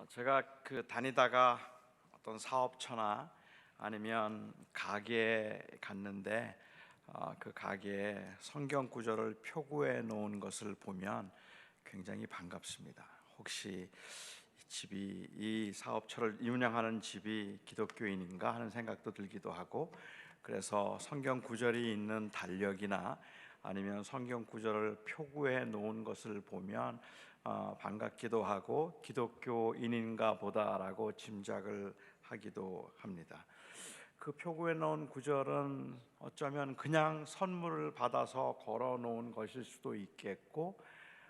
제가 다니다가 어떤 사업처나 아니면 가게에 갔는데 그 가게에 성경 구절을 표구해 놓은 것을 보면 굉장히 반갑습니다. 혹시 이 사업처를 운영하는 집이 기독교인인가 하는 생각도 들기도 하고, 그래서 성경 구절이 있는 달력이나 아니면 성경 구절을 표구해 놓은 것을 보면 반갑기도 하고 기독교인인가 보다라고 짐작을 하기도 합니다. 그 표구에 넣은 구절은 어쩌면 그냥 선물을 받아서 걸어 놓은 것일 수도 있겠고,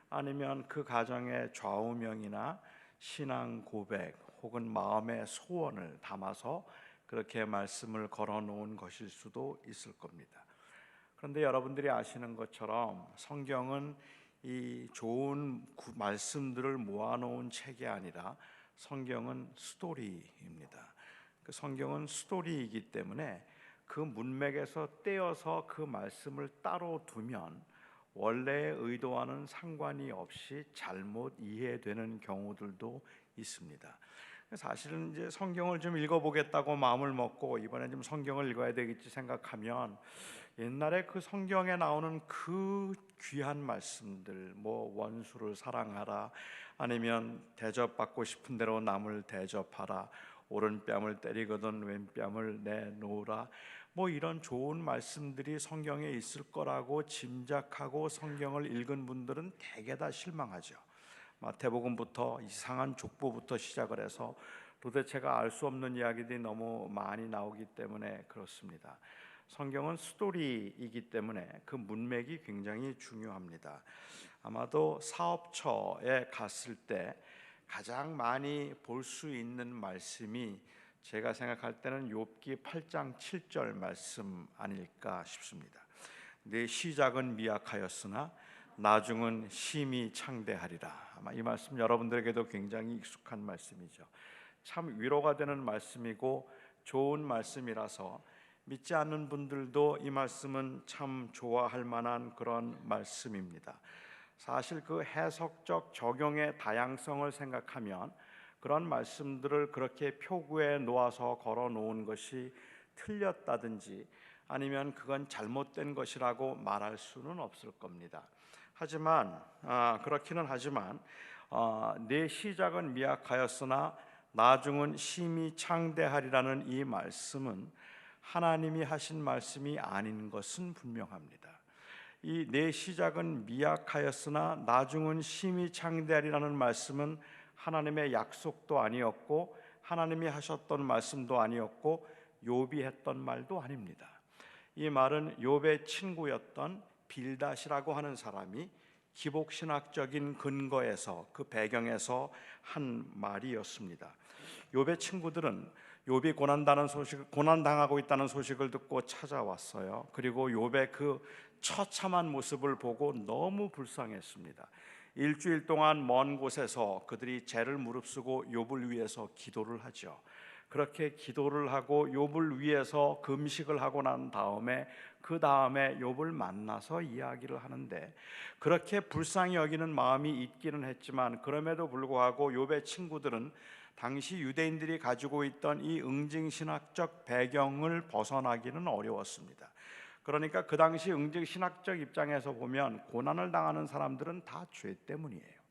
아니면 그 가정의 좌우명이나 신앙 고백 혹은 마음의 소원을 담아서 그렇게 말씀을 걸어 놓은 것일 수도 있을 겁니다. 그런데 여러분들이 아시는 것처럼 성경은 이 좋은 말씀들을 모아놓은 책이 아니라 성경은 스토리입니다. 그 성경은 스토리이기 때문에 그 문맥에서 떼어서 그 말씀을 따로 두면 원래의 의도와는 상관이 없이 잘못 이해되는 경우들도 있습니다. 사실은 이제 성경을 좀 읽어보겠다고 마음을 먹고 이번에 좀 성경을 읽어야 되겠지 생각하면 옛날에 그 성경에 나오는 그 귀한 말씀들, 뭐 원수를 사랑하라, 아니면 대접받고 싶은 대로 남을 대접하라, 오른뺨을 때리거든 왼뺨을 내놓으라, 뭐 이런 좋은 말씀들이 성경에 있을 거라고 짐작하고 성경을 읽은 분들은 대개 다 실망하죠. 마태복음부터 이상한 족보부터 시작을 해서 도대체가 알 수 없는 이야기들이 너무 많이 나오기 때문에 그렇습니다. 성경은 스토리이기 때문에 그 문맥이 굉장히 중요합니다. 아마도 사업처에 갔을 때 가장 많이 볼 수 있는 말씀이 제가 생각할 때는 욥기 8장 7절 말씀 아닐까 싶습니다. 내 시작은 미약하였으나 나중은 심히 창대하리라. 아마 이 말씀 여러분들에게도 굉장히 익숙한 말씀이죠. 참 위로가 되는 말씀이고 좋은 말씀이라서 믿지 않는 분들도 이 말씀은 참 좋아할 만한 그런 말씀입니다. 사실 그 해석적 적용의 다양성을 생각하면 그런 말씀들을 그렇게 표구에 놓아서 걸어 놓은 것이 틀렸다든지 아니면 그건 잘못된 것이라고 말할 수는 없을 겁니다. 하지만 그렇기는 하지만 내 시작은 미약하였으나 나중은 심히 창대하리라는 이 말씀은 하나님이 하신 말씀이 아닌 것은 분명합니다. 이 내 시작은 미약하였으나 나중은 심히 창대하리라는 말씀은 하나님의 약속도 아니었고 하나님이 하셨던 말씀도 아니었고 욥이 했던 말도 아닙니다. 이 말은 욥의 친구였던 빌닷이라고 하는 사람이 기복신학적인 근거에서 그 배경에서 한 말이었습니다. 욥의 친구들은 욥이 고난당하고 있다는 소식을 듣고 찾아왔어요. 그리고 욥의 그 처참한 모습을 보고 너무 불쌍했습니다. 일주일 동안 먼 곳에서 그들이 죄를 무릅쓰고 욥을 위해서 기도를 하죠. 그렇게 기도를 하고 욥을 위해서 금식을 하고 난 다음에 그 다음에 욥을 만나서 이야기를 하는데, 그렇게 불쌍히 여기는 마음이 있기는 했지만 그럼에도 불구하고 욥의 친구들은 당시 유대인들이 가지고 있던 이 응징신학적 배경을 벗어나기는 어려웠습니다. 그러니까 그 당시 응징신학적 입장에서 보면 고난을 당하는 사람들은 다 죄 때문이에요.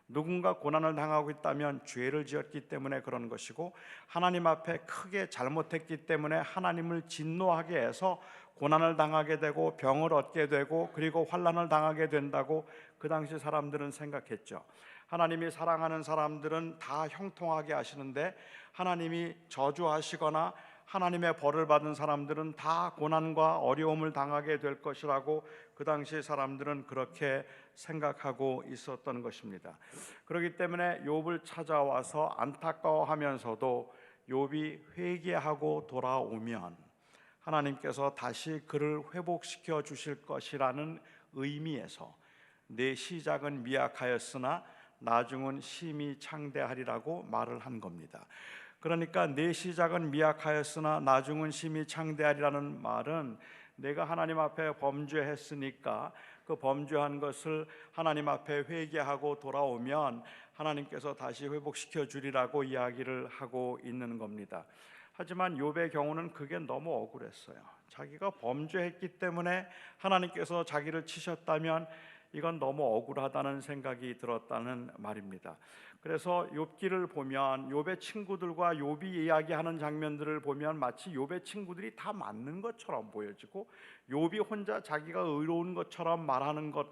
누군가 고난을 당하고 있다면 죄를 지었기 때문에 그런 것이고 하나님 앞에 크게 잘못했기 때문에 하나님을 진노하게 해서 고난을 당하게 되고 병을 얻게 되고 그리고 환난을 당하게 된다고 그 당시 사람들은 생각했죠. 하나님이 사랑하는 사람들은 다 형통하게 하시는데 하나님이 저주하시거나 하나님의 벌을 받은 사람들은 다 고난과 어려움을 당하게 될 것이라고 그 당시 사람들은 그렇게 생각하고 있었던 것입니다. 그렇기 때문에 욥을 찾아와서 안타까워하면서도 욥이 회개하고 돌아오면 하나님께서 다시 그를 회복시켜 주실 것이라는 의미에서 내 시작은 미약하였으나 나중은 심히 창대하리라고 말을 한 겁니다. 그러니까 내 시작은 미약하였으나 나중은 심히 창대하리라는 말은 내가 하나님 앞에 범죄했으니까 그 그 범죄한 것을 하나님 앞에 회개하고 돌아오면 하나님께서 다시 회복시켜 주리라고 이야기를 하고 있는 겁니다. 하지만 욥의 경우는 그게 너무 억울했어요. 자기가 범죄했기 때문에 하나님께서 자기를 치셨다면 이건 너무 억울하다는 생각이 들었다는 말입니다. 그래서 욥기를 보면 욥의 친구들과 욥이 이야기하는 장면들을 보면 마치 욥의 친구들이 다 맞는 것처럼 보여지고 욥이 혼자 자기가 의로운 것처럼 말하는 것,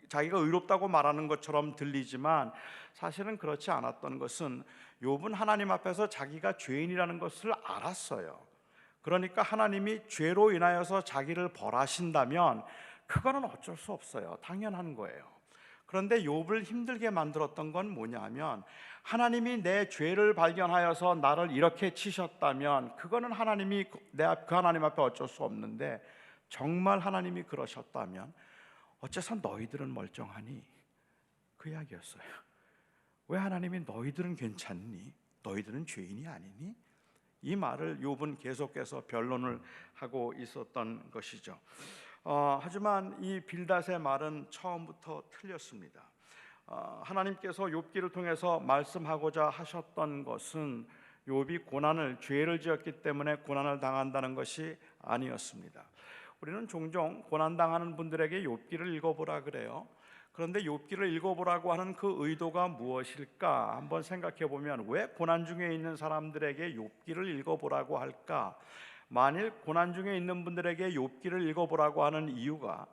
자기가 의롭다고 말하는 것처럼 들리지만 사실은 그렇지 않았던 것은 욥은 하나님 앞에서 자기가 죄인이라는 것을 알았어요. 그러니까 하나님이 죄로 인하여서 자기를 벌하신다면 그거는 어쩔 수 없어요. 당연한 거예요. 그런데 욥을 힘들게 만들었던 건 뭐냐면 하나님이 내 죄를 발견하여서 나를 이렇게 치셨다면 그거는 하나님이 그 하나님 앞에 어쩔 수 없는데 정말 하나님이 그러셨다면 어째서 너희들은 멀쩡하니? 그 이야기였어요. 왜 하나님이 너희들은 괜찮니? 너희들은 죄인이 아니니? 이 말을 욥은 계속해서 변론을 하고 있었던 것이죠. 하지만 이 빌닷의 말은 처음부터 틀렸습니다. 하나님께서 욥기를 통해서 말씀하고자 하셨던 것은 욥이 고난을 죄를 지었기 때문에 고난을 당한다는 것이 아니었습니다. 우리는 종종 고난당하는 분들에게 욥기를 읽어보라 그래요. 그런데 욥기를 읽어보라고 하는 그 의도가 무엇일까 한번 생각해 보면 왜 고난 중에 있는 사람들에게 욥기를 읽어보라고 할까? 만일 고난 중에 있는 분들에게 욥기를 읽어보라고 하는 이유가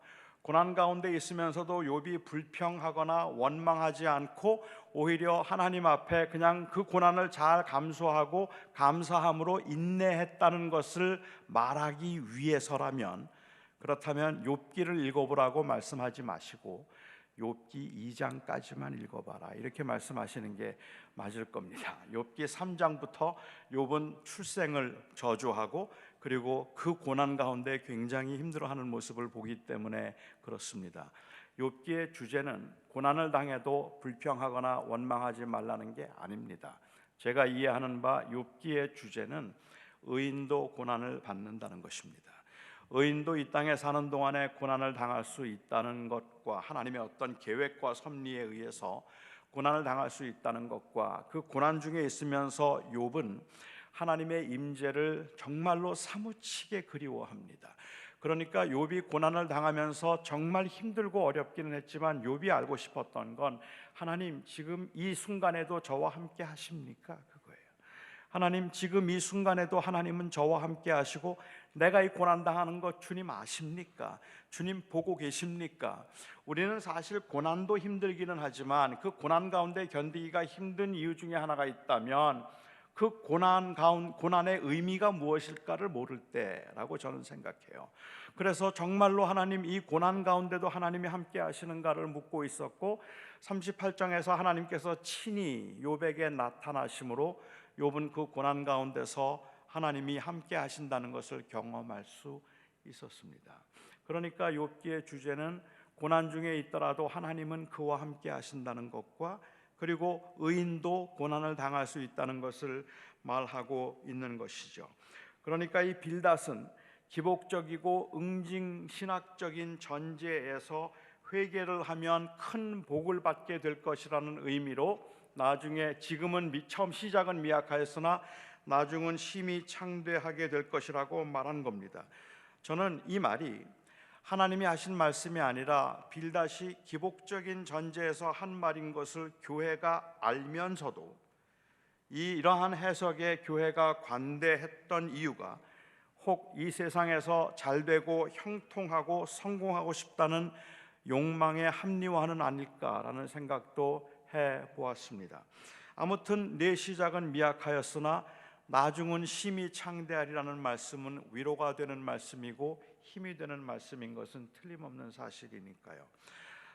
고난 가운데 있으면서도 욥이 불평하거나 원망하지 않고 오히려 하나님 앞에 그냥 그 고난을 잘 감수하고 감사함으로 인내했다는 것을 말하기 위해서라면, 그렇다면 욥기를 읽어보라고 말씀하지 마시고 욥기 2장까지만 읽어봐라 이렇게 말씀하시는 게 맞을 겁니다. 욥기 3장부터 욥은 출생을 저주하고 그리고 그 고난 가운데 굉장히 힘들어하는 모습을 보기 때문에 그렇습니다. 욥기의 주제는 고난을 당해도 불평하거나 원망하지 말라는 게 아닙니다. 제가 이해하는 바 욥기의 주제는 의인도 고난을 받는다는 것입니다. 의인도 이 땅에 사는 동안에 고난을 당할 수 있다는 것과 하나님의 어떤 계획과 섭리에 의해서 고난을 당할 수 있다는 것과 그 고난 중에 있으면서 욥은 하나님의 임재를 정말로 사무치게 그리워합니다. 그러니까 욥이 고난을 당하면서 정말 힘들고 어렵기는 했지만 욥이 알고 싶었던 건 하나님 지금 이 순간에도 저와 함께 하십니까? 그거예요. 하나님 지금 이 순간에도 하나님은 저와 함께 하시고 내가 이 고난당하는 것 주님 아십니까? 주님 보고 계십니까? 우리는 사실 고난도 힘들기는 하지만 그 고난 가운데 견디기가 힘든 이유 중에 하나가 있다면 그 고난의 의미가 무엇일까를 모를 때라고 저는 생각해요. 그래서 정말로 하나님 이 고난 가운데도 하나님이 함께 하시는가를 묻고 있었고 38장에서 하나님께서 친히 욥에게 나타나심으로 욥은 그 고난 가운데서 하나님이 함께 하신다는 것을 경험할 수 있었습니다. 그러니까 욥기의 주제는 고난 중에 있더라도 하나님은 그와 함께 하신다는 것과 그리고 의인도 고난을 당할 수 있다는 것을 말하고 있는 것이죠. 그러니까 이 빌닷은 기복적이고 응징신학적인 전제에서 회개를 하면 큰 복을 받게 될 것이라는 의미로 나중에 지금은 처음 시작은 미약하였으나 나중은 심히 창대하게 될 것이라고 말한 겁니다. 저는 이 말이 하나님이 하신 말씀이 아니라 빌닷이 기복적인 전제에서 한 말인 것을 교회가 알면서도 이러한 해석에 교회가 관대했던 이유가 혹 이 세상에서 잘되고 형통하고 성공하고 싶다는 욕망에 합리화는 아닐까라는 생각도 해보았습니다. 아무튼 내 시작은 미약하였으나 나중은 심히 창대하리라는 말씀은 위로가 되는 말씀이고 힘이 되는 말씀인 것은 틀림없는 사실이니까요.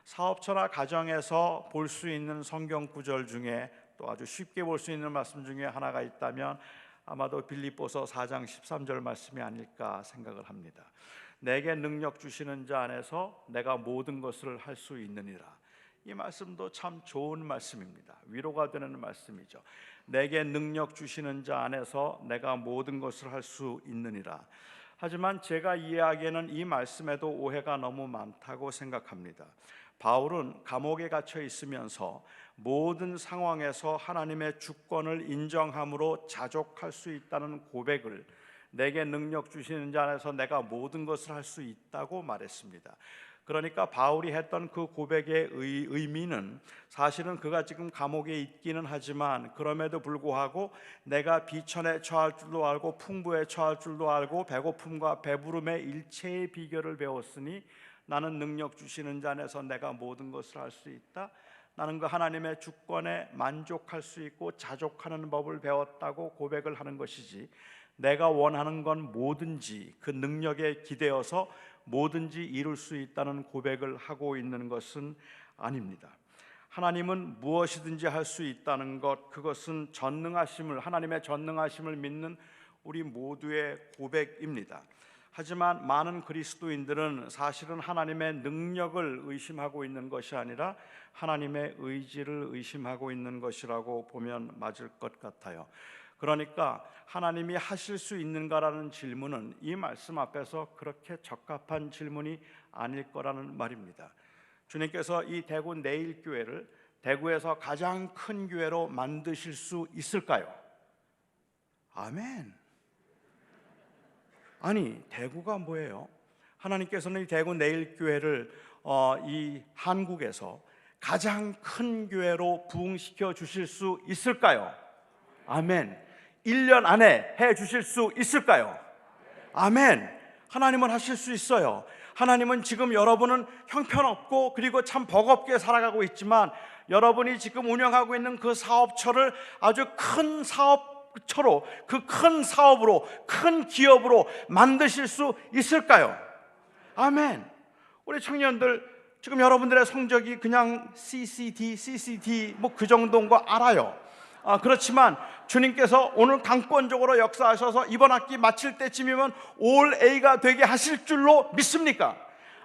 사업처나 가정에서 볼 수 있는 성경 구절 중에 또 아주 쉽게 볼 수 있는 말씀 중에 하나가 있다면 아마도 빌립보서 4장 13절 말씀이 아닐까 생각을 합니다. 내게 능력 주시는 자 안에서 내가 모든 것을 할 수 있느니라. 이 말씀도 참 좋은 말씀입니다. 위로가 되는 말씀이죠. 내게 능력 주시는 자 안에서 내가 모든 것을 할 수 있느니라. 하지만 제가 이해하기에는 이 말씀에도 오해가 너무 많다고 생각합니다. 바울은 감옥에 갇혀 있으면서 모든 상황에서 하나님의 주권을 인정함으로 자족할 수 있다는 고백을, 내게 능력 주시는 자 안에서 내가 모든 것을 할 수 있다고 말했습니다. 그러니까 바울이 했던 그 고백의 의미는 사실은 그가 지금 감옥에 있기는 하지만 그럼에도 불구하고 내가 비천에 처할 줄도 알고 풍부에 처할 줄도 알고 배고픔과 배부름의 일체의 비결을 배웠으니 나는 능력 주시는 자 안에서 내가 모든 것을 할 수 있다. 나는 그 하나님의 주권에 만족할 수 있고 자족하는 법을 배웠다고 고백을 하는 것이지, 내가 원하는 건 뭐든지 그 능력에 기대어서 뭐든지 이룰 수 있다는 고백을 하고 있는 것은 아닙니다. 하나님은 무엇이든지 할 수 있다는 것, 그것은 전능하심을, 하나님의 전능하심을 믿는 우리 모두의 고백입니다. 하지만 많은 그리스도인들은 사실은 하나님의 능력을 의심하고 있는 것이 아니라 하나님의 의지를 의심하고 있는 것이라고 보면 맞을 것 같아요. 그러니까 하나님이 하실 수 있는가라는 질문은 이 말씀 앞에서 그렇게 적합한 질문이 아닐 거라는 말입니다. 주님께서 이 대구 내일교회를 대구에서 가장 큰 교회로 만드실 수 있을까요? 아멘. 아니, 대구가 뭐예요? 하나님께서는 이 대구 내일교회를 이 한국에서 가장 큰 교회로 부흥시켜 주실 수 있을까요? 아멘. 1년 안에 해 주실 수 있을까요? 아멘. 하나님은 하실 수 있어요. 하나님은 지금 여러분은 형편없고 그리고 참 버겁게 살아가고 있지만 여러분이 지금 운영하고 있는 그 사업처를 아주 큰 사업처로, 그 큰 사업으로, 큰 기업으로 만드실 수 있을까요? 아멘. 우리 청년들, 지금 여러분들의 성적이 그냥 CCD 뭐 그 정도인 거 알아요. 그렇지만 주님께서 오늘 강권적으로 역사하셔서 이번 학기 마칠 때쯤이면 올 A가 되게 하실 줄로 믿습니까?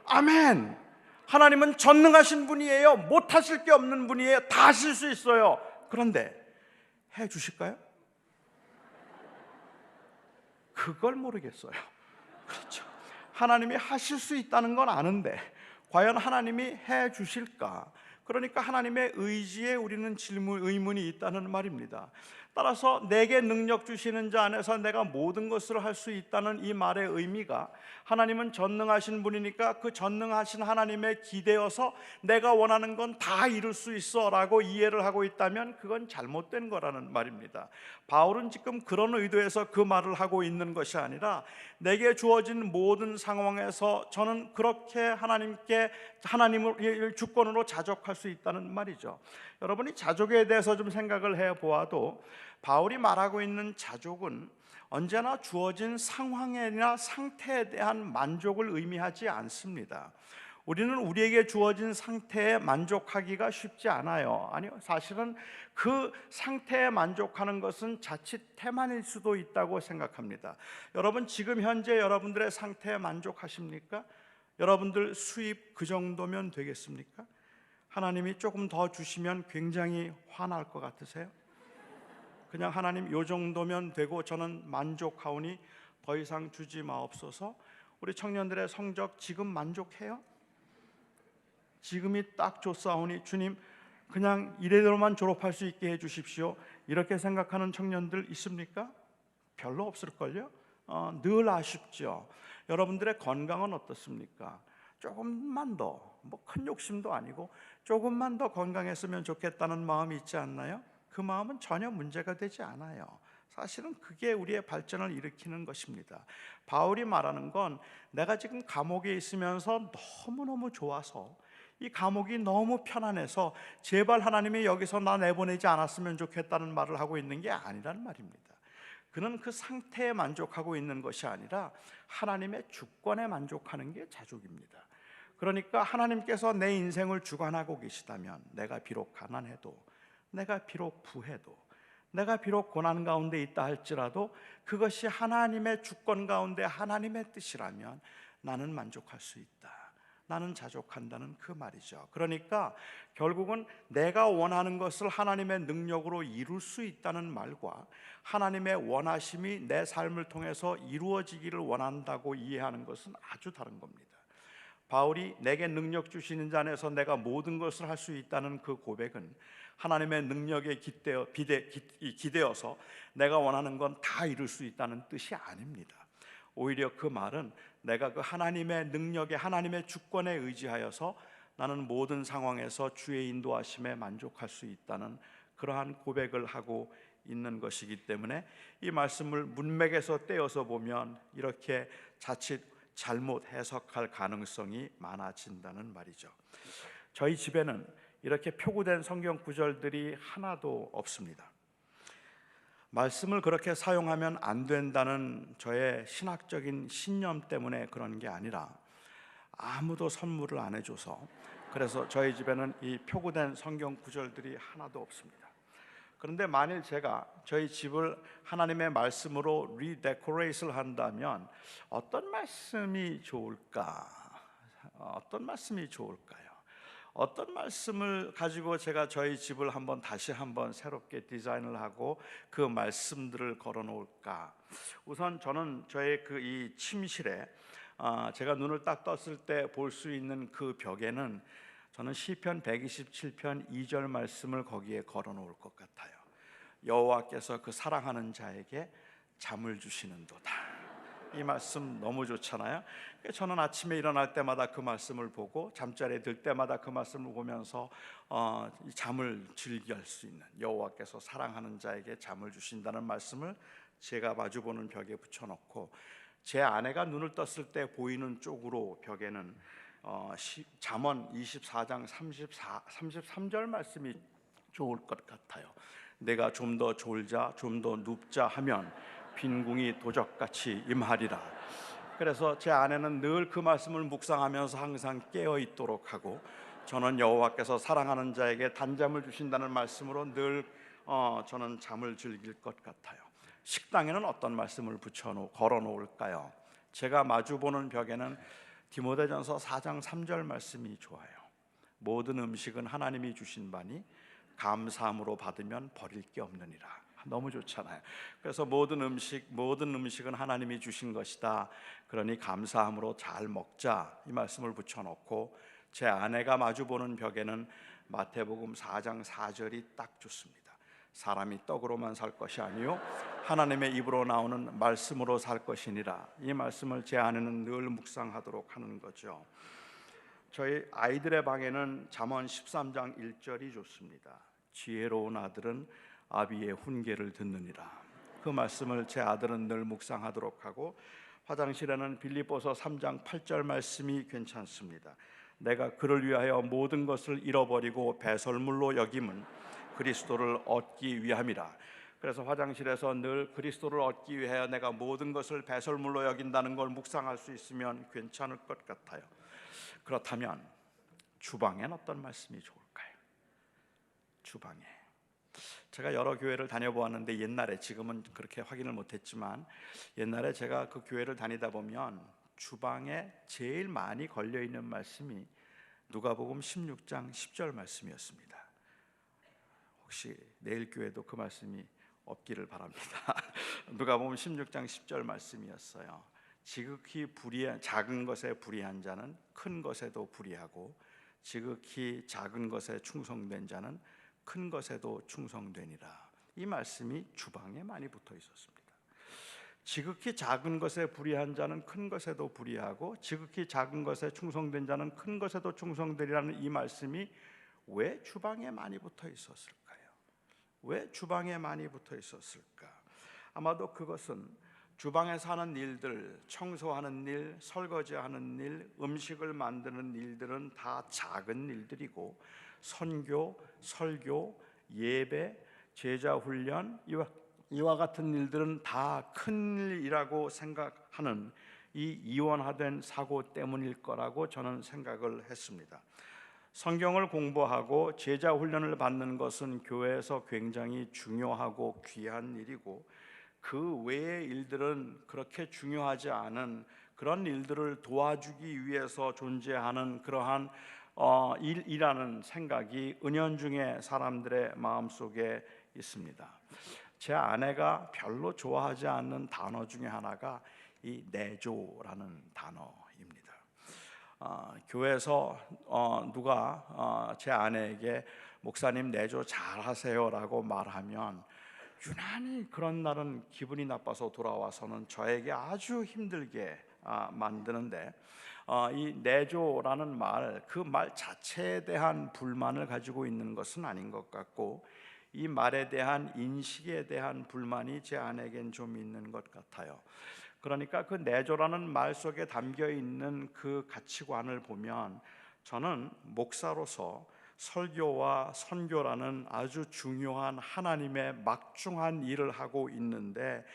아멘. 하나님은 전능하신 분이에요. 못하실 게 없는 분이에요. 다 하실 수 있어요. 그런데 해 주실까요? 그걸 모르겠어요. 그렇죠. 하나님이 하실 수 있다는 건 아는데 과연 하나님이 해 주실까? 그러니까 하나님의 의지에 우리는 의문이 있다는 말입니다. 따라서 내게 능력 주시는 자 안에서 내가 모든 것을 할 수 있다는 이 말의 의미가, 하나님은 전능하신 분이니까 그 전능하신 하나님에 기대어서 내가 원하는 건 다 이룰 수 있어 라고 이해를 하고 있다면 그건 잘못된 거라는 말입니다. 바울은 지금 그런 의도에서 그 말을 하고 있는 것이 아니라 내게 주어진 모든 상황에서 저는 그렇게 하나님을 주권으로 자족할 수 있다는 말이죠. 여러분이 자족에 대해서 좀 생각을 해보아도 바울이 말하고 있는 자족은 언제나 주어진 상황이나 상태에 대한 만족을 의미하지 않습니다. 우리는 우리에게 주어진 상태에 만족하기가 쉽지 않아요. 아니요, 사실은 그 상태에 만족하는 것은 자칫 태만일 수도 있다고 생각합니다. 여러분, 지금 현재 여러분들의 상태에 만족하십니까? 여러분들 수입 그 정도면 되겠습니까? 하나님이 조금 더 주시면 굉장히 화날 것 같으세요? 그냥 하나님 요 정도면 되고 저는 만족하오니 더 이상 주지 마옵소서. 우리 청년들의 성적 지금 만족해요? 지금이 딱 좋사오니 주님 그냥 이래대로만 졸업할 수 있게 해주십시오, 이렇게 생각하는 청년들 있습니까? 별로 없을걸요? 늘 아쉽죠. 여러분들의 건강은 어떻습니까? 조금만 더, 뭐 큰 욕심도 아니고 조금만 더 건강했으면 좋겠다는 마음이 있지 않나요? 그 마음은 전혀 문제가 되지 않아요. 사실은 그게 우리의 발전을 일으키는 것입니다. 바울이 말하는 건 내가 지금 감옥에 있으면서 너무너무 좋아서, 이 감옥이 너무 편안해서 제발 하나님이 여기서 나 내보내지 않았으면 좋겠다는 말을 하고 있는 게 아니란 말입니다. 그는 그 상태에 만족하고 있는 것이 아니라 하나님의 주권에 만족하는 게 자족입니다. 그러니까 하나님께서 내 인생을 주관하고 계시다면 내가 비록 가난해도, 내가 비록 부해도, 내가 비록 고난 가운데 있다 할지라도 그것이 하나님의 주권 가운데 하나님의 뜻이라면 나는 만족할 수 있다. 나는 자족한다는 그 말이죠. 그러니까 결국은 내가 원하는 것을 하나님의 능력으로 이룰 수 있다는 말과 하나님의 원하심이 내 삶을 통해서 이루어지기를 원한다고 이해하는 것은 아주 다른 겁니다. 바울이 내게 능력 주시는 자 안에서 내가 모든 것을 할 수 있다는 그 고백은 하나님의 능력에 기대어서 내가 원하는 건 다 이룰 수 있다는 뜻이 아닙니다. 오히려 그 말은 내가 그 하나님의 능력에, 하나님의 주권에 의지하여서 나는 모든 상황에서 주의 인도하심에 만족할 수 있다는 그러한 고백을 하고 있는 것이기 때문에 이 말씀을 문맥에서 떼어서 보면 이렇게 자칫 잘못 해석할 가능성이 많아진다는 말이죠. 저희 집에는 이렇게 표구된 성경 구절들이 하나도 없습니다. 말씀을 그렇게 사용하면 안 된다는 저의 신학적인 신념 때문에 그런 게 아니라 아무도 선물을 안 해줘서, 그래서 저희 집에는 이 표구된 성경 구절들이 하나도 없습니다. 그런데 만일 제가 저희 집을 하나님의 말씀으로 리데코레이트를 한다면 어떤 말씀이 좋을까? 어떤 말씀이 좋을까요? 어떤 말씀을 가지고 제가 저희 집을 다시 한번 새롭게 디자인을 하고 그 말씀들을 걸어 놓을까? 우선 저는 저의 그 이 침실에 제가 눈을 딱 떴을 때 볼 수 있는 그 벽에는 저는 시편 127편 2절 말씀을 거기에 걸어 놓을 것 같아요. 여호와께서 그 사랑하는 자에게 잠을 주시는도다. 이 말씀 너무 좋잖아요. 저는 아침에 일어날 때마다 그 말씀을 보고 잠자리에 들 때마다 그 말씀을 보면서 잠을 즐길 수 있는, 여호와께서 사랑하는 자에게 잠을 주신다는 말씀을 제가 마주보는 벽에 붙여놓고, 제 아내가 눈을 떴을 때 보이는 쪽으로 벽에는 잠언 24장 33절 말씀이 좋을 것 같아요. 내가 좀 더 졸자, 좀 더 눕자 하면 빈궁이 도적같이 임하리라. 그래서 제 아내는 늘 그 말씀을 묵상하면서 항상 깨어 있도록 하고, 저는 여호와께서 사랑하는 자에게 단잠을 주신다는 말씀으로 늘 저는 잠을 즐길 것 같아요. 식당에는 어떤 말씀을 걸어 놓을까요? 제가 마주보는 벽에는 디모데전서 4장 3절 말씀이 좋아요. 모든 음식은 하나님이 주신 바니 감사함으로 받으면 버릴 게 없느니라. 너무 좋잖아요. 그래서 모든 음식은 하나님이 주신 것이다. 그러니 감사함으로 잘 먹자, 이 말씀을 붙여놓고, 제 아내가 마주보는 벽에는 마태복음 4장 4절이 딱 좋습니다. 사람이 떡으로만 살 것이 아니요 하나님의 입으로 나오는 말씀으로 살 것이니라. 이 말씀을 제 아내는 늘 묵상하도록 하는 거죠. 저희 아이들의 방에는 잠언 13장 1절이 좋습니다. 지혜로운 아들은 아비의 훈계를 듣느니라. 그 말씀을 제 아들은 늘 묵상하도록 하고, 화장실에는 빌립보서 3장 8절 말씀이 괜찮습니다. 내가 그를 위하여 모든 것을 잃어버리고 배설물로 여김은 그리스도를 얻기 위함이라. 그래서 화장실에서 늘 그리스도를 얻기 위하여 내가 모든 것을 배설물로 여긴다는 걸 묵상할 수 있으면 괜찮을 것 같아요. 그렇다면 주방엔 어떤 말씀이 좋을까요? 주방에 제가 여러 교회를 다녀보았는데, 옛날에, 지금은 그렇게 확인을 못했지만 옛날에 제가 그 교회를 다니다 보면 주방에 제일 많이 걸려있는 말씀이 누가복음 16장 10절 말씀이었습니다. 혹시 내일 교회도 그 말씀이 없기를 바랍니다. 누가복음 16장 10절 말씀이었어요. 지극히 작은 것에 불의한 자는 큰 것에도 불의하고, 지극히 작은 것에 충성된 자는 큰 것에도 충성되니라. 이 말씀이 주방에 많이 붙어 있었습니다. 지극히 작은 것에 불의한 자는 큰 것에도 불의하고, 지극히 작은 것에 충성된 자는 큰 것에도 충성되리라는 이 말씀이 왜 주방에 많이 붙어 있었을까요? 왜 주방에 많이 붙어 있었을까? 아마도 그것은 주방에서 하는 일들, 청소하는 일, 설거지하는 일, 음식을 만드는 일들은 다 작은 일들이고, 선교, 설교, 예배, 제자 훈련, 이와 같은 일들은 다 큰 일이라고 생각하는 이 이원화된 사고 때문일 거라고 저는 생각을 했습니다. 성경을 공부하고 제자 훈련을 받는 것은 교회에서 굉장히 중요하고 귀한 일이고, 그 외의 일들은 그렇게 중요하지 않은 그런 일들을 도와주기 위해서 존재하는 그러한 일이라는 생각이 은연중에 사람들의 마음속에 있습니다. 제 아내가 별로 좋아하지 않는 단어 중에 하나가 이 내조라는 단어입니다. 교회에서 누가 제 아내에게 목사님 내조 잘하세요라고 말하면 유난히 그런 날은 기분이 나빠서 돌아와서는 저에게 아주 힘들게 만드는데, 이 내조라는 말, 그 말 자체에 대한 불만을 가지고 있는 것은 아닌 것 같고, 이 말에 대한 인식에 대한 불만이 제 아내에겐 좀 있는 것 같아요. 그러니까 그 내조라는 말 속에 담겨 있는 그 가치관을 보면 저는 목사로서 설교와 선교라는 아주 중요한 하나님의 막중한 일을 하고 있는데,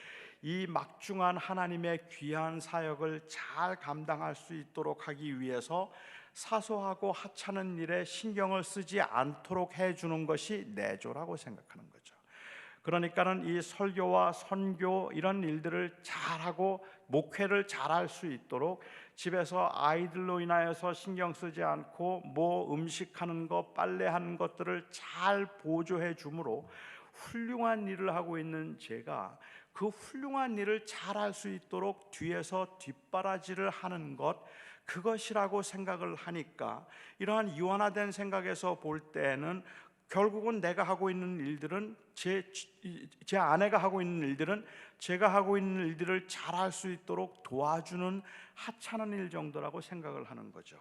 이 막중한 하나님의 귀한 사역을 잘 감당할 수 있도록 하기 위해서 사소하고 하찮은 일에 신경을 쓰지 않도록 해주는 것이 내조라고 생각하는 거죠. 그러니까는 이 설교와 선교 이런 일들을 잘하고 목회를 잘할 수 있도록 집에서 아이들로 인하여서 신경 쓰지 않고 뭐 음식하는 것, 빨래하는 것들을 잘 보조해 주므로 훌륭한 일을 하고 있는 제가 그 훌륭한 일을 잘할 수 있도록 뒤에서 뒷바라지를 하는 것, 그것이라고 생각을 하니까 이러한 이원화된 생각에서 볼 때는 결국은 내가 하고 있는 일들은 제 아내가 하고 있는 일들은 제가 하고 있는 일들을 잘할 수 있도록 도와주는 하찮은 일 정도라고 생각을 하는 거죠.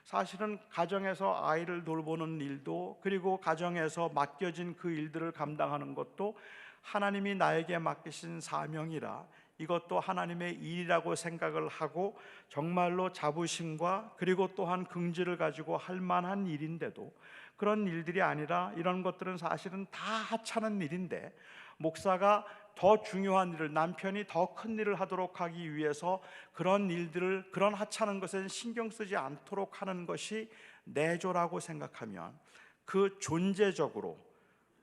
사실은 가정에서 아이를 돌보는 일도, 그리고 가정에서 맡겨진 그 일들을 감당하는 것도 하나님이 나에게 맡기신 사명이라 이것도 하나님의 일이라고 생각을 하고 정말로 자부심과 그리고 또한 긍지를 가지고 할 만한 일인데도, 그런 일들이 아니라 이런 것들은 사실은 다 하찮은 일인데 목사가 더 중요한 일을, 남편이 더 큰 일을 하도록 하기 위해서 그런 일들을, 그런 하찮은 것에 신경 쓰지 않도록 하는 것이 내조라고 생각하면 그 존재적으로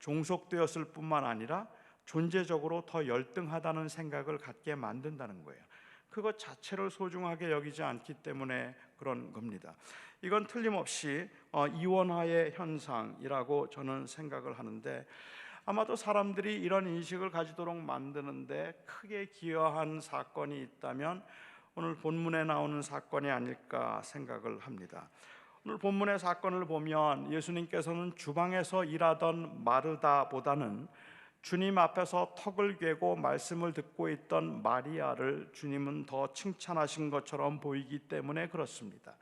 종속되었을 뿐만 아니라 존재적으로 더 열등하다는 생각을 갖게 만든다는 거예요. 그것 자체를 소중하게 여기지 않기 때문에 그런 겁니다. 이건 틀림없이 이원화의 현상이라고 저는 생각을 하는데, 아마도 사람들이 이런 인식을 가지도록 만드는데 크게 기여한 사건이 있다면 오늘 본문에 나오는 사건이 아닐까 생각을 합니다. 오늘 본문의 사건을 보면 예수님께서는 주방에서 일하던 마르다보다는 주님 앞에서 턱을 괴고 말씀을 듣고 있던 마리아를 주님은 더 칭찬하신 것처럼 보이기 때문에 그렇습니다.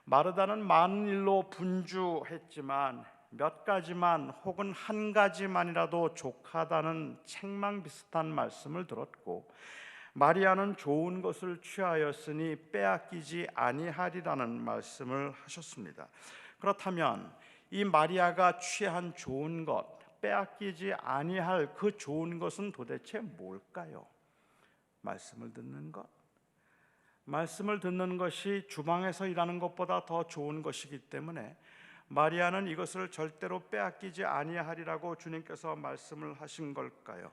마르다는 많은 일로 분주했지만 몇 가지만 혹은 한 가지만이라도 족하다는 책망 비슷한 말씀을 들었고, 마리아는 좋은 것을 취하였으니 빼앗기지 아니하리라는 말씀을 하셨습니다. 그렇다면 이 마리아가 취한 좋은 것, 빼앗기지 아니할 그 좋은 것은 도대체 뭘까요? 말씀을 듣는 것. 말씀을 듣는 것이 주방에서 일하는 것보다 더 좋은 것이기 때문에 마리아는 이것을 절대로 빼앗기지 아니하리라고 주님께서 말씀을 하신 걸까요?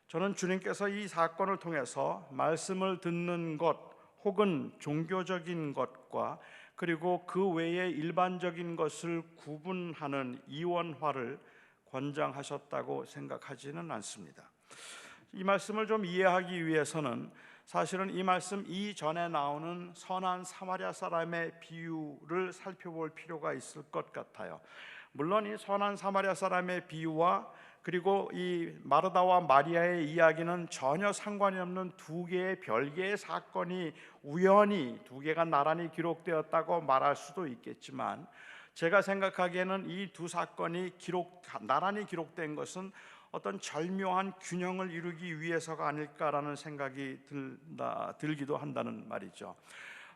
저는 주님께서 이 사건을 통해서 말씀을 듣는 것 혹은 종교적인 것과 그리고 그 외의 일반적인 것을 구분하는 이원화를 권장하셨다고 생각하지는 않습니다. 이 말씀을 좀 이해하기 위해서는 사실은 이 말씀 이전에 나오는 선한 사마리아 사람의 비유를 살펴볼 필요가 있을 것 같아요. 물론 이 선한 사마리아 사람의 비유와 그리고 이 마르다와 마리아의 이야기는 전혀 상관이 없는 두 개의 별개의 사건이 우연히 두 개가 나란히 기록되었다고 말할 수도 있겠지만, 제가 생각하기에는 이 두 사건이 나란히 기록된 것은 어떤 절묘한 균형을 이루기 위해서가 아닐까라는 생각이 들기도 한다는 말이죠.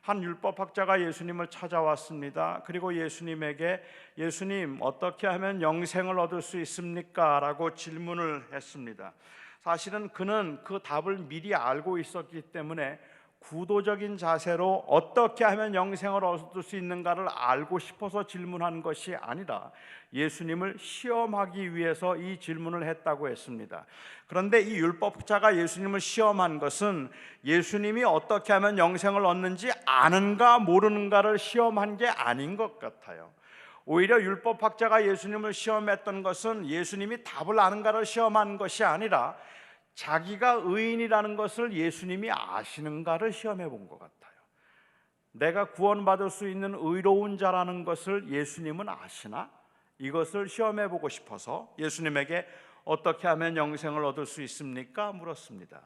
한 율법학자가 예수님을 찾아왔습니다. 그리고 예수님에게 예수님 어떻게 하면 영생을 얻을 수 있습니까? 라고 질문을 했습니다. 사실은 그는 그 답을 미리 알고 있었기 때문에 구도적인 자세로 어떻게 하면 영생을 얻을 수 있는가를 알고 싶어서 질문한 것이 아니라 예수님을 시험하기 위해서 이 질문을 했다고 했습니다. 그런데 이 율법자가 예수님을 시험한 것은 예수님이 어떻게 하면 영생을 얻는지 아는가 모르는가를 시험한 게 아닌 것 같아요. 오히려 율법학자가 예수님을 시험했던 것은 예수님이 답을 아는가를 시험한 것이 아니라 자기가 의인이라는 것을 예수님이 아시는가를 시험해 본 것 같아요. 내가 구원받을 수 있는 의로운 자라는 것을 예수님은 아시나? 이것을 시험해 보고 싶어서 예수님에게 어떻게 하면 영생을 얻을 수 있습니까? 물었습니다.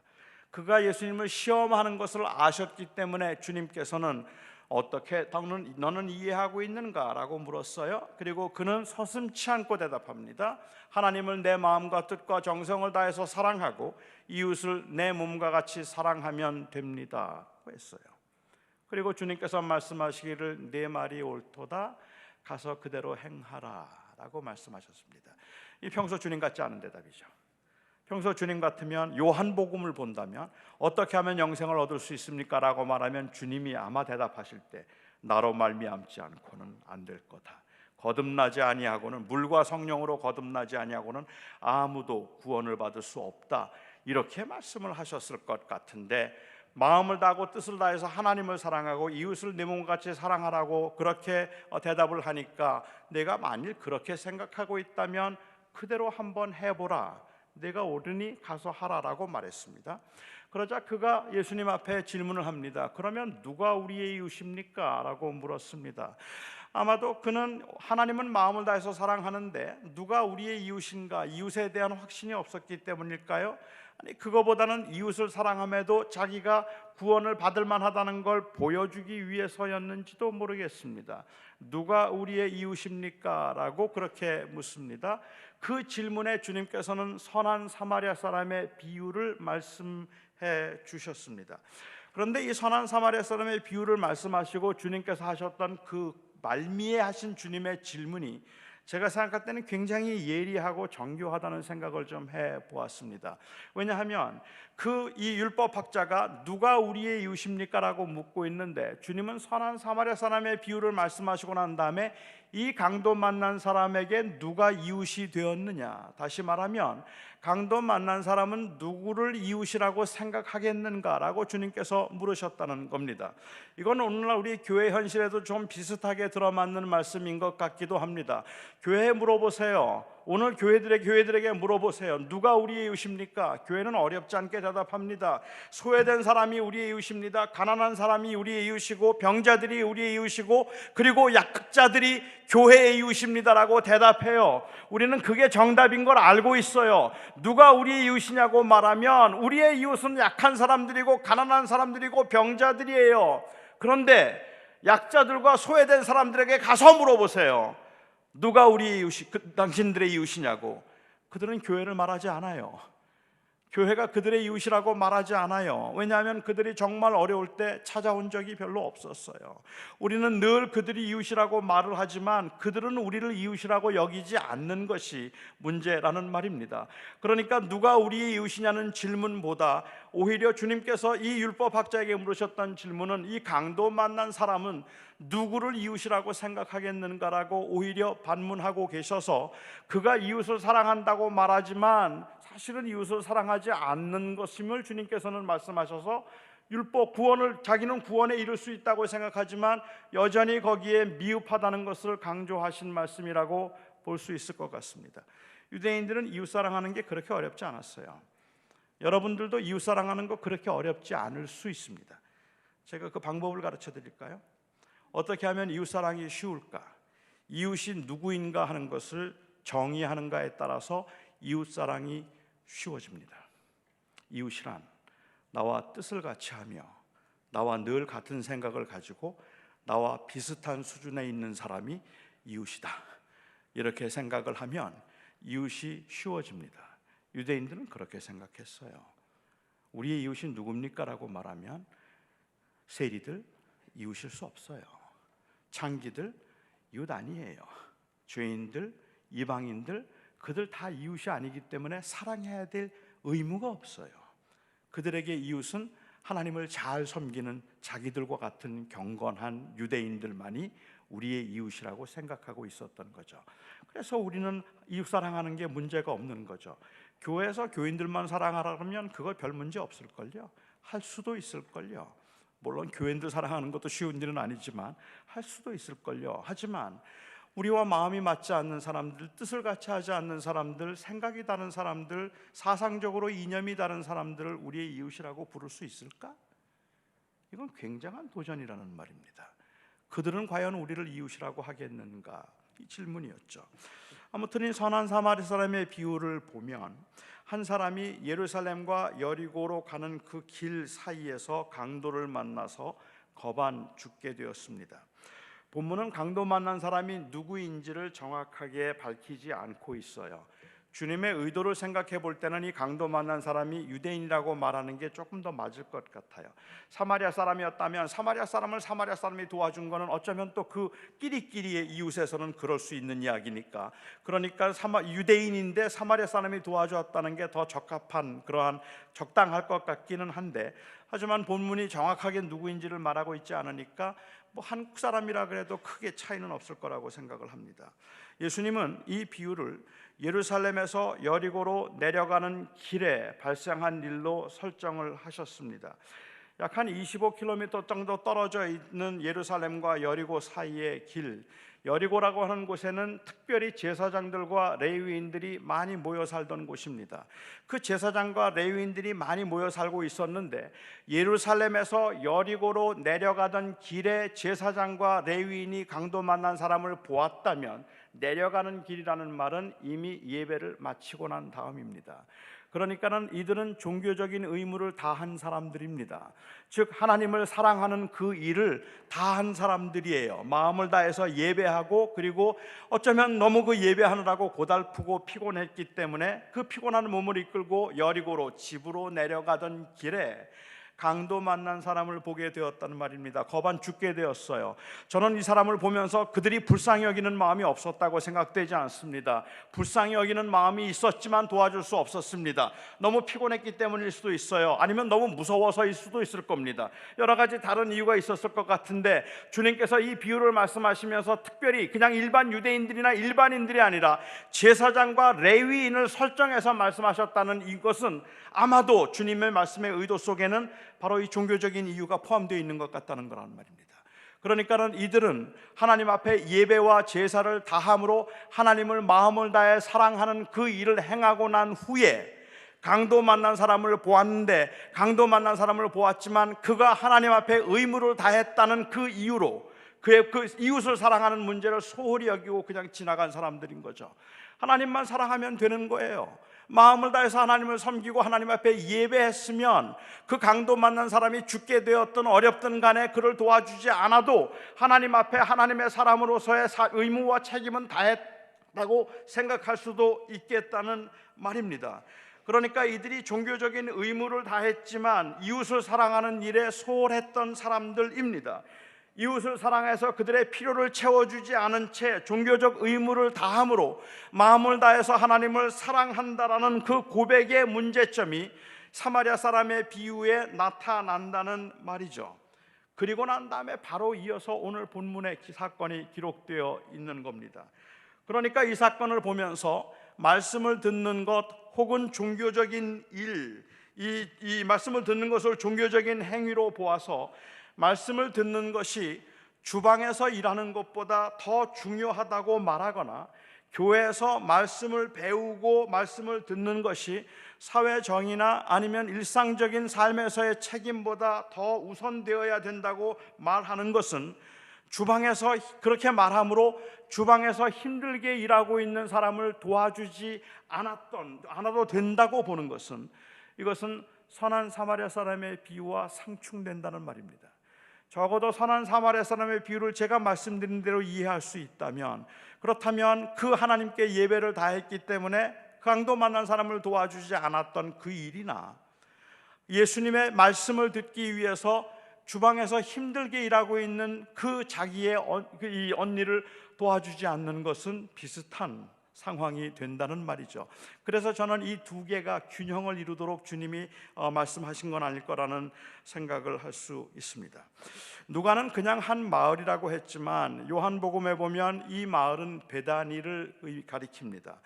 그가 예수님을 시험하는 것을 아셨기 때문에 주님께서는 어떻게 너는 이해하고 있는가? 라고 물었어요. 그리고 그는 서슴지 않고 대답합니다. 하나님을 내 마음과 뜻과 정성을 다해서 사랑하고 이웃을 내 몸과 같이 사랑하면 됩니다 했어요. 그리고 주님께서 말씀하시기를 내 말이 옳도다, 가서 그대로 행하라 라고 말씀하셨습니다. 이 평소 주님 같지 않은 대답이죠. 평소 주님 같으면 요한복음을 본다면 어떻게 하면 영생을 얻을 수 있습니까? 라고 말하면 주님이 아마 대답하실 때 나로 말미암지 않고는 안 될 거다. 거듭나지 아니하고는, 물과 성령으로 거듭나지 아니하고는 아무도 구원을 받을 수 없다, 이렇게 말씀을 하셨을 것 같은데, 마음을 다하고 뜻을 다해서 하나님을 사랑하고 이웃을 내 몸과 같이 사랑하라고 그렇게 대답을 하니까 내가 만일 그렇게 생각하고 있다면 그대로 한번 해보라, 내가 옳으니 가서 하라라고 말했습니다. 그러자 그가 예수님 앞에 질문을 합니다. 그러면 누가 우리의 이웃입니까? 라고 물었습니다. 아마도 그는 하나님은 마음을 다해서 사랑하는데 누가 우리의 이웃인가, 이웃에 대한 확신이 없었기 때문일까요? 아니, 그거보다는 이웃을 사랑함에도 자기가 구원을 받을 만하다는 걸 보여주기 위해서였는지도 모르겠습니다. 누가 우리의 이웃입니까? 라고 그렇게 묻습니다. 그 질문에 주님께서는 선한 사마리아 사람의 비유를 말씀해 주셨습니다. 그런데 이 선한 사마리아 사람의 비유를 말씀하시고 주님께서 하셨던 그 말미에 하신 주님의 질문이 제가 생각할 때는 굉장히 예리하고 정교하다는 생각을 좀 해보았습니다. 왜냐하면 이 율법학자가 누가 우리의 이웃입니까? 라고 묻고 있는데 주님은 선한 사마리아 사람의 비유를 말씀하시고 난 다음에 이 강도 만난 사람에게 누가 이웃이 되었느냐, 다시 말하면 강도 만난 사람은 누구를 이웃이라고 생각하겠는가라고 주님께서 물으셨다는 겁니다. 이건 오늘날 우리 교회 현실에도 좀 비슷하게 들어맞는 말씀인 것 같기도 합니다. 교회에 물어보세요. 오늘 교회들에게 물어보세요. 누가 우리의 이웃입니까? 교회는 어렵지 않게 대답합니다. 소외된 사람이 우리의 이웃입니다. 가난한 사람이 우리의 이웃이고, 병자들이 우리의 이웃이고, 그리고 약자들이 교회의 이웃입니다라고 대답해요. 우리는 그게 정답인 걸 알고 있어요. 누가 우리의 이웃이냐고 말하면 우리의 이웃은 약한 사람들이고 가난한 사람들이고 병자들이에요. 그런데 약자들과 소외된 사람들에게 가서 물어보세요. 누가 우리 이웃이, 당신들의 이웃이냐고. 그들은 교회를 말하지 않아요. 교회가 그들의 이웃이라고 말하지 않아요. 왜냐하면 그들이 정말 어려울 때 찾아온 적이 별로 없었어요. 우리는 늘 그들이 이웃이라고 말을 하지만 그들은 우리를 이웃이라고 여기지 않는 것이 문제라는 말입니다. 그러니까 누가 우리의 이웃이냐는 질문보다 오히려 주님께서 이 율법학자에게 물으셨던 질문은 이 강도 만난 사람은 누구를 이웃이라고 생각하겠는가라고 오히려 반문하고 계셔서 그가 이웃을 사랑한다고 말하지만 사실은 이웃을 사랑하지 않는 것임을 주님께서는 말씀하셔서 자기는 구원에 이를 수 있다고 생각하지만 여전히 거기에 미흡하다는 것을 강조하신 말씀이라고 볼 수 있을 것 같습니다. 유대인들은 이웃 사랑하는 게 그렇게 어렵지 않았어요. 여러분들도 이웃 사랑하는 거 그렇게 어렵지 않을 수 있습니다. 제가 그 방법을 가르쳐 드릴까요? 어떻게 하면 이웃 사랑이 쉬울까? 이웃이 누구인가 하는 것을 정의하는가에 따라서 이웃 사랑이 쉬워집니다. 이웃이란 나와 뜻을 같이 하며 나와 늘 같은 생각을 가지고 나와 비슷한 수준에 있는 사람이 이웃이다, 이렇게 생각을 하면 이웃이 쉬워집니다. 유대인들은 그렇게 생각했어요. 우리의 이웃이 누굽니까? 라고 말하면 세리들 이웃일 수 없어요. 창기들 이웃 아니에요. 죄인들, 이방인들, 그들 다 이웃이 아니기 때문에 사랑해야 될 의무가 없어요. 그들에게 이웃은 하나님을 잘 섬기는 자기들과 같은 경건한 유대인들만이 우리의 이웃이라고 생각하고 있었던 거죠. 그래서 우리는 이웃 사랑하는 게 문제가 없는 거죠. 교회에서 교인들만 사랑하라 그러면 그거 별 문제 없을걸요. 할 수도 있을걸요. 물론 교인들 사랑하는 것도 쉬운 일은 아니지만 할 수도 있을걸요. 하지만 우리와 마음이 맞지 않는 사람들, 뜻을 같이 하지 않는 사람들, 생각이 다른 사람들, 사상적으로 이념이 다른 사람들을 우리의 이웃이라고 부를 수 있을까? 이건 굉장한 도전이라는 말입니다. 그들은 과연 우리를 이웃이라고 하겠는가? 이 질문이었죠. 아무튼 이 선한 사마리 사람의 비유를 보면 한 사람이 예루살렘과 여리고로 가는 그 길 사이에서 강도를 만나서 거반 죽게 되었습니다. 본문은 강도 만난 사람이 누구인지를 정확하게 밝히지 않고 있어요. 주님의 의도를 생각해 볼 때는 이 강도 만난 사람이 유대인이라고 말하는 게 조금 더 맞을 것 같아요. 사마리아 사람이었다면 사마리아 사람을 사마리아 사람이 도와준 거는 어쩌면 또 그 끼리끼리의 이웃에서는 그럴 수 있는 이야기니까, 그러니까 유대인인데 사마리아 사람이 도와주었다는 게 더 적합한, 그러한 적당할 것 같기는 한데, 하지만 본문이 정확하게 누구인지를 말하고 있지 않으니까 뭐 한국 사람이라 그래도 크게 차이는 없을 거라고 생각을 합니다. 예수님은 이 비유를 예루살렘에서 여리고로 내려가는 길에 발생한 일로 설정을 하셨습니다. 약 한 25km 정도 떨어져 있는 예루살렘과 여리고 사이의 길, 여리고라고 하는 곳에는 특별히 제사장들과 레위인들이 많이 모여 살던 곳입니다. 그 제사장과 레위인들이 많이 모여 살고 있었는데, 예루살렘에서 여리고로 내려가던 길에 제사장과 레위인이 강도 만난 사람을 보았다면 내려가는 길이라는 말은 이미 예배를 마치고 난 다음입니다. 그러니까는 이들은 종교적인 의무를 다한 사람들입니다. 즉 하나님을 사랑하는 그 일을 다한 사람들이에요. 마음을 다해서 예배하고, 그리고 어쩌면 너무 그 예배하느라고 고달프고 피곤했기 때문에 그 피곤한 몸을 이끌고 여리고로 집으로 내려가던 길에 강도 만난 사람을 보게 되었다는 말입니다. 거반 죽게 되었어요. 저는 이 사람을 보면서 그들이 불쌍히 여기는 마음이 없었다고 생각되지 않습니다. 불쌍히 여기는 마음이 있었지만 도와줄 수 없었습니다. 너무 피곤했기 때문일 수도 있어요. 아니면 너무 무서워서일 수도 있을 겁니다. 여러 가지 다른 이유가 있었을 것 같은데, 주님께서 이 비유를 말씀하시면서 특별히 그냥 일반 유대인들이나 일반인들이 아니라 제사장과 레위인을 설정해서 말씀하셨다는 이것은 아마도 주님의 말씀의 의도 속에는 바로 이 종교적인 이유가 포함되어 있는 것 같다는 거란 말입니다. 그러니까는 이들은 하나님 앞에 예배와 제사를 다함으로 하나님을 마음을 다해 사랑하는 그 일을 행하고 난 후에 강도 만난 사람을 보았는데, 강도 만난 사람을 보았지만 그가 하나님 앞에 의무를 다했다는 그 이유로 그의 그 이웃을 사랑하는 문제를 소홀히 여기고 그냥 지나간 사람들인 거죠. 하나님만 사랑하면 되는 거예요. 마음을 다해서 하나님을 섬기고 하나님 앞에 예배했으면 그 강도 만난 사람이 죽게 되었든 어렵든 간에 그를 도와주지 않아도 하나님 앞에 하나님의 사람으로서의 의무와 책임은 다했다고 생각할 수도 있겠다는 말입니다. 그러니까 이들이 종교적인 의무를 다했지만 이웃을 사랑하는 일에 소홀했던 사람들입니다. 이웃을 사랑해서 그들의 필요를 채워주지 않은 채 종교적 의무를 다함으로 마음을 다해서 하나님을 사랑한다라는 그 고백의 문제점이 사마리아 사람의 비유에 나타난다는 말이죠. 그리고 난 다음에 바로 이어서 오늘 본문의 사건이 기록되어 있는 겁니다. 그러니까 이 사건을 보면서 말씀을 듣는 것 혹은 종교적인 일, 이 말씀을 듣는 것을 종교적인 행위로 보아서 말씀을 듣는 것이 주방에서 일하는 것보다 더 중요하다고 말하거나, 교회에서 말씀을 배우고 말씀을 듣는 것이 사회 정의나 아니면 일상적인 삶에서의 책임보다 더 우선되어야 된다고 말하는 것은, 주방에서 그렇게 말함으로 주방에서 힘들게 일하고 있는 사람을 도와주지 않아도 된다고 보는 것은, 이것은 선한 사마리아 사람의 비유와 상충된다는 말입니다. 적어도 선한 사마리아 사람의 비유를 제가 말씀드린 대로 이해할 수 있다면, 그렇다면 그 하나님께 예배를 다했기 때문에 강도 만난 사람을 도와주지 않았던 그 일이나, 예수님의 말씀을 듣기 위해서 주방에서 힘들게 일하고 있는 그 자기의 이 언니를 도와주지 않는 것은 비슷한 상황이 된다는 말이죠. 그래서 저는 이 두 개가 균형을 이루도록 주님이 말씀하신 건 아닐 거라는 생각을 할 수 있습니다. 누가는 그냥 한 마을이라고 했지만 요한복음에 보면 이 마을은 베다니를 가리킵니다.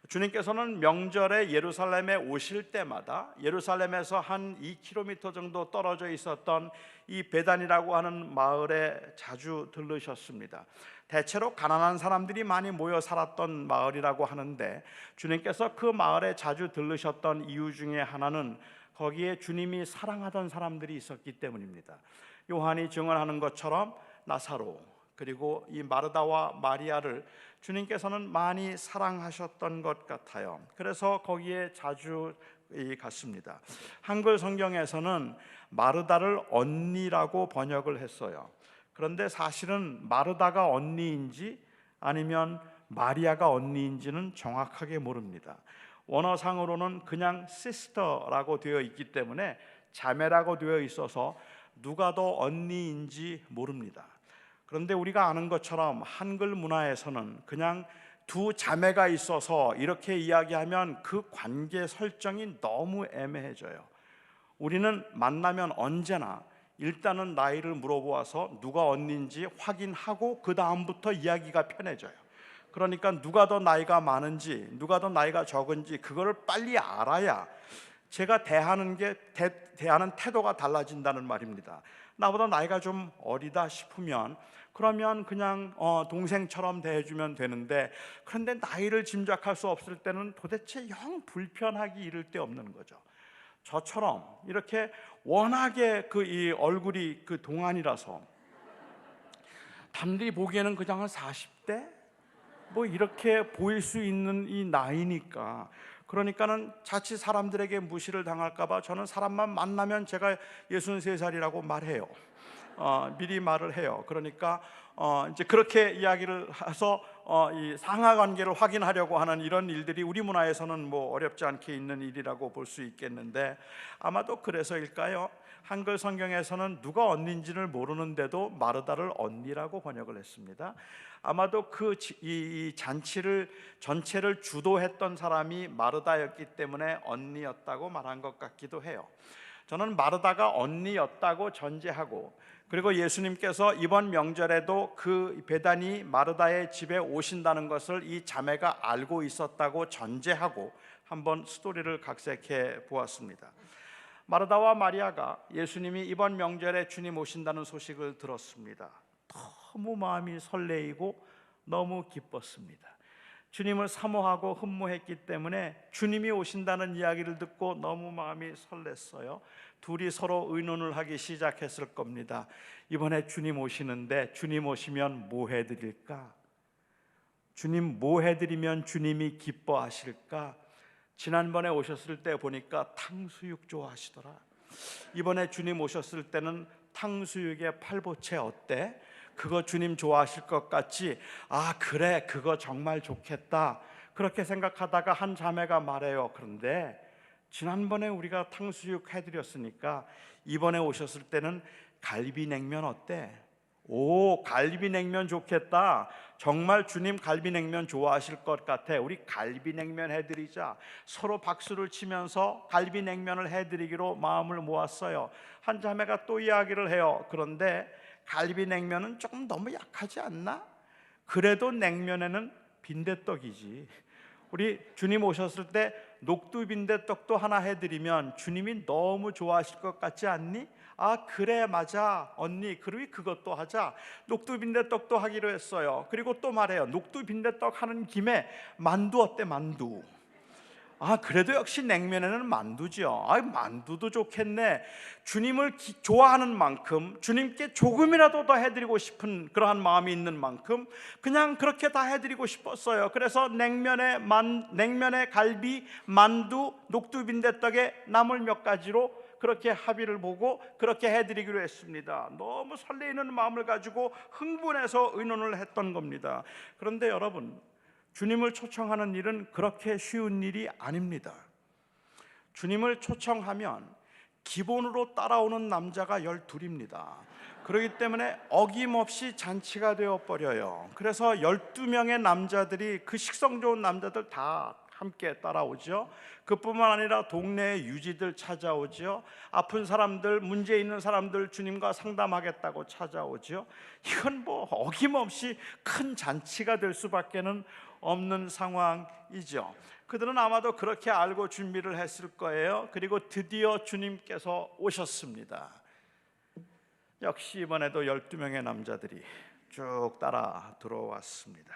주님께서는 명절에 예루살렘에 오실 때마다 예루살렘에서 한 2km 정도 떨어져 있었던 이 베단이라고 하는 마을에 자주 들르셨습니다. 대체로 가난한 사람들이 많이 모여 살았던 마을이라고 하는데, 주님께서 그 마을에 자주 들르셨던 이유 중에 하나는 거기에 주님이 사랑하던 사람들이 있었기 때문입니다. 요한이 증언하는 것처럼 나사로, 그리고 이 마르다와 마리아를 주님께서는 많이 사랑하셨던 것 같아요. 그래서 거기에 자주 갔습니다. 한글 성경에서는 마르다를 언니라고 번역을 했어요. 그런데 사실은 마르다가 언니인지 아니면 마리아가 언니인지는 정확하게 모릅니다. 원어상으로는 그냥 sister라고 되어 있기 때문에 자매라고 되어 있어서 누가 더 언니인지 모릅니다. 그런데 우리가 아는 것처럼 한글 문화에서는 그냥 두 자매가 있어서 이렇게 이야기하면 그 관계 설정이 너무 애매해져요. 우리는 만나면 언제나 일단은 나이를 물어보아서 누가 언니인지 확인하고 그 다음부터 이야기가 편해져요. 그러니까 누가 더 나이가 많은지 누가 더 나이가 적은지 그거를 빨리 알아야 제가 대하는 태도가 달라진다는 말입니다. 나보다 나이가 좀 어리다 싶으면 그러면 그냥 동생처럼 대해주면 되는데, 그런데 나이를 짐작할 수 없을 때는 도대체 영 불편하기 이를 데 없는 거죠. 저처럼 이렇게 워낙에 이 얼굴이 동안이라서 남들이 보기에는 그냥 한 40대 뭐 이렇게 보일 수 있는 이 나이니까, 그러니까는 자칫 사람들에게 무시를 당할까봐 저는 사람만 만나면 제가 63살이라고 말해요. 미리 말을 해요. 그러니까 이제 그렇게 이야기를 해서 이 상하 관계를 확인하려고 하는 이런 일들이 우리 문화에서는 뭐 어렵지 않게 있는 일이라고 볼 수 있겠는데, 아마도 그래서일까요? 한글 성경에서는 누가 언니인지를 모르는데도 마르다를 언니라고 번역을 했습니다. 아마도 이 잔치를 전체를 주도했던 사람이 마르다였기 때문에 언니였다고 말한 것 같기도 해요. 저는 마르다가 언니였다고 전제하고, 그리고 예수님께서 이번 명절에도 그 베다니 마르다의 집에 오신다는 것을 이 자매가 알고 있었다고 전제하고 한번 스토리를 각색해 보았습니다. 마르다와 마리아가 예수님이 이번 명절에 주님 오신다는 소식을 들었습니다. 너무 마음이 설레이고 너무 기뻤습니다. 주님을 사모하고 흠모했기 때문에 주님이 오신다는 이야기를 듣고 너무 마음이 설렜어요. 둘이 서로 의논을 하기 시작했을 겁니다. 이번에 주님 오시는데 주님 오시면 뭐 해드릴까? 주님 뭐 해드리면 주님이 기뻐하실까? 지난번에 오셨을 때 보니까 탕수육 좋아하시더라. 이번에 주님 오셨을 때는 탕수육에 팔보채 어때? 그거 주님 좋아하실 것 같지? 아 그래, 그거 정말 좋겠다. 그렇게 생각하다가 한 자매가 말해요. 그런데 지난번에 우리가 탕수육 해드렸으니까 이번에 오셨을 때는 갈비냉면 어때? 오, 갈비냉면 좋겠다. 정말 주님 갈비냉면 좋아하실 것 같아. 우리 갈비냉면 해드리자. 서로 박수를 치면서 갈비냉면을 해드리기로 마음을 모았어요. 한 자매가 또 이야기를 해요. 그런데 갈비냉면은 조금 너무 약하지 않나? 그래도 냉면에는 빈대떡이지. 우리 주님 오셨을 때 녹두빈대떡도 하나 해드리면 주님이 너무 좋아하실 것 같지 않니? 아 그래 맞아 언니, 그리고 그것도 하자. 녹두빈대떡도 하기로 했어요. 그리고 또 말해요. 녹두빈대떡 하는 김에 만두 어때? 만두. 아 그래도 역시 냉면에는 만두죠. 아 만두도 좋겠네. 주님을 좋아하는 만큼, 주님께 조금이라도 더 해드리고 싶은 그러한 마음이 있는 만큼 그냥 그렇게 다 해드리고 싶었어요. 그래서 냉면에 갈비, 만두, 녹두빈대떡에 나물 몇 가지로 그렇게 합의를 보고 그렇게 해드리기로 했습니다. 너무 설레이는 마음을 가지고 흥분해서 의논을 했던 겁니다. 그런데 여러분, 주님을 초청하는 일은 그렇게 쉬운 일이 아닙니다. 주님을 초청하면 기본으로 따라오는 남자가 12입니다. 그렇기 때문에 어김없이 잔치가 되어버려요. 그래서 12명의 남자들이, 그 식성 좋은 남자들 다 함께 따라오죠. 그뿐만 아니라 동네의 유지들 찾아오죠. 아픈 사람들, 문제 있는 사람들 주님과 상담하겠다고 찾아오죠. 이건 뭐 어김없이 큰 잔치가 될 수밖에는 없는 상황이죠. 그들은 아마도 그렇게 알고 준비를 했을 거예요. 그리고 드디어 주님께서 오셨습니다. 역시 이번에도 12명의 남자들이 쭉 따라 들어왔습니다.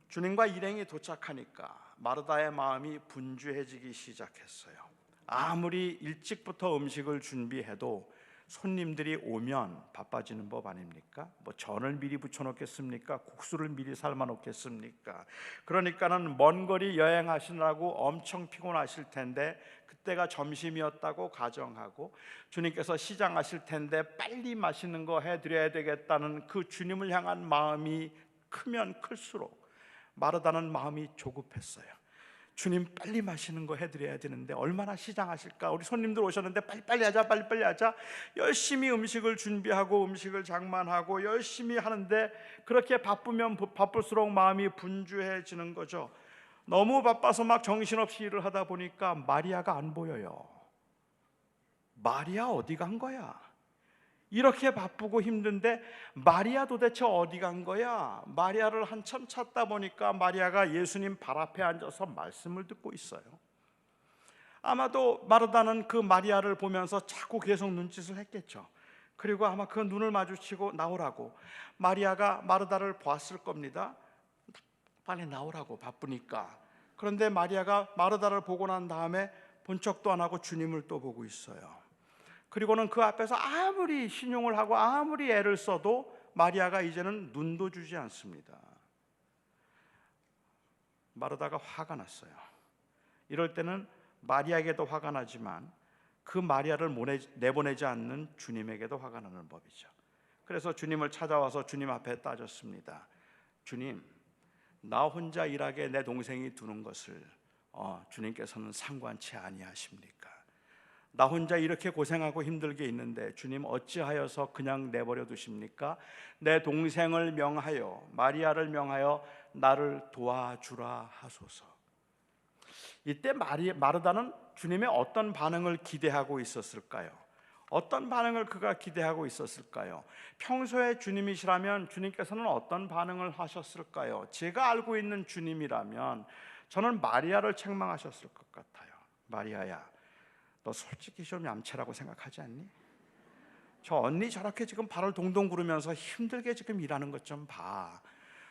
주님과 일행이 도착하니까 마르다의 마음이 분주해지기 시작했어요. 아무리 일찍부터 음식을 준비해도 손님들이 오면 바빠지는 법 아닙니까? 뭐 전을 미리 부쳐놓겠습니까? 국수를 미리 삶아놓겠습니까? 그러니까는 먼 거리 여행하시느라고 엄청 피곤하실 텐데, 그때가 점심이었다고 가정하고 주님께서 시장하실 텐데 빨리 맛있는 거 해드려야 되겠다는 그 주님을 향한 마음이 크면 클수록 마르다는 마음이 조급했어요. 주님 빨리 맛있는 거 해드려야 되는데 얼마나 시장하실까? 우리 손님들 오셨는데 빨리빨리 하자, 빨리빨리 하자. 열심히 음식을 준비하고 음식을 장만하고 열심히 하는데, 그렇게 바쁘면 바쁠수록 마음이 분주해지는 거죠. 너무 바빠서 막 정신없이 일을 하다 보니까 마리아가 안 보여요. 마리아 어디 간 거야? 이렇게 바쁘고 힘든데 마리아 도대체 어디 간 거야? 마리아를 한참 찾다 보니까 마리아가 예수님 발 앞에 앉아서 말씀을 듣고 있어요. 아마도 마르다는 그 마리아를 보면서 자꾸 계속 눈짓을 했겠죠. 그리고 아마 그 눈을 마주치고 나오라고, 마리아가 마르다를 보았을 겁니다. 빨리 나오라고, 바쁘니까. 그런데 마리아가 마르다를 보고 난 다음에 본 척도 안 하고 주님을 또 보고 있어요. 그리고는 그 앞에서 아무리 신용을 하고 아무리 애를 써도 마리아가 이제는 눈도 주지 않습니다. 마르다가 화가 났어요. 이럴 때는 마리아에게도 화가 나지만 그 마리아를 내보내지 않는 주님에게도 화가 나는 법이죠. 그래서 주님을 찾아와서 주님 앞에 따졌습니다. 주님, 나 혼자 일하게 내 동생이 두는 것을 주님께서는 상관치 아니하십니까? 나 혼자 이렇게 고생하고 힘들게 있는데 주님 어찌하여서 그냥 내버려 두십니까? 내 동생을 명하여, 마리아를 명하여 나를 도와주라 하소서. 이때 마르다는 주님의 어떤 반응을 기대하고 있었을까요? 어떤 반응을 그가 기대하고 있었을까요? 평소에 주님이시라면 주님께서는 어떤 반응을 하셨을까요? 제가 알고 있는 주님이라면 저는 마리아를 책망하셨을 것 같아요. 마리아야, 너 솔직히 좀 얌체라고 생각하지 않니? 저 언니 저렇게 지금 발을 동동 구르면서 힘들게 지금 일하는 것 좀 봐.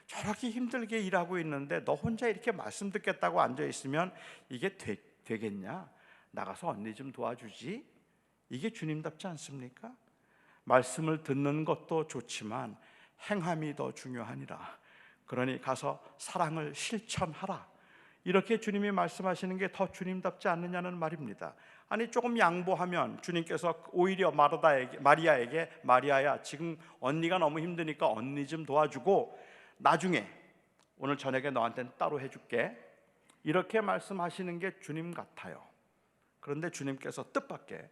저렇게 힘들게 일하고 있는데 너 혼자 이렇게 말씀 듣겠다고 앉아있으면 이게 되겠냐? 나가서 언니 좀 도와주지? 이게 주님답지 않습니까? 말씀을 듣는 것도 좋지만 행함이 더 중요하니라. 그러니 가서 사랑을 실천하라. 이렇게 주님이 말씀하시는 게 더 주님답지 않느냐는 말입니다. 아니 조금 양보하면 주님께서 오히려 마리아에게 마리아야, 지금 언니가 너무 힘드니까 언니 좀 도와주고 나중에 오늘 저녁에 너한테는 따로 해줄게, 이렇게 말씀하시는 게 주님 같아요. 그런데 주님께서 뜻밖의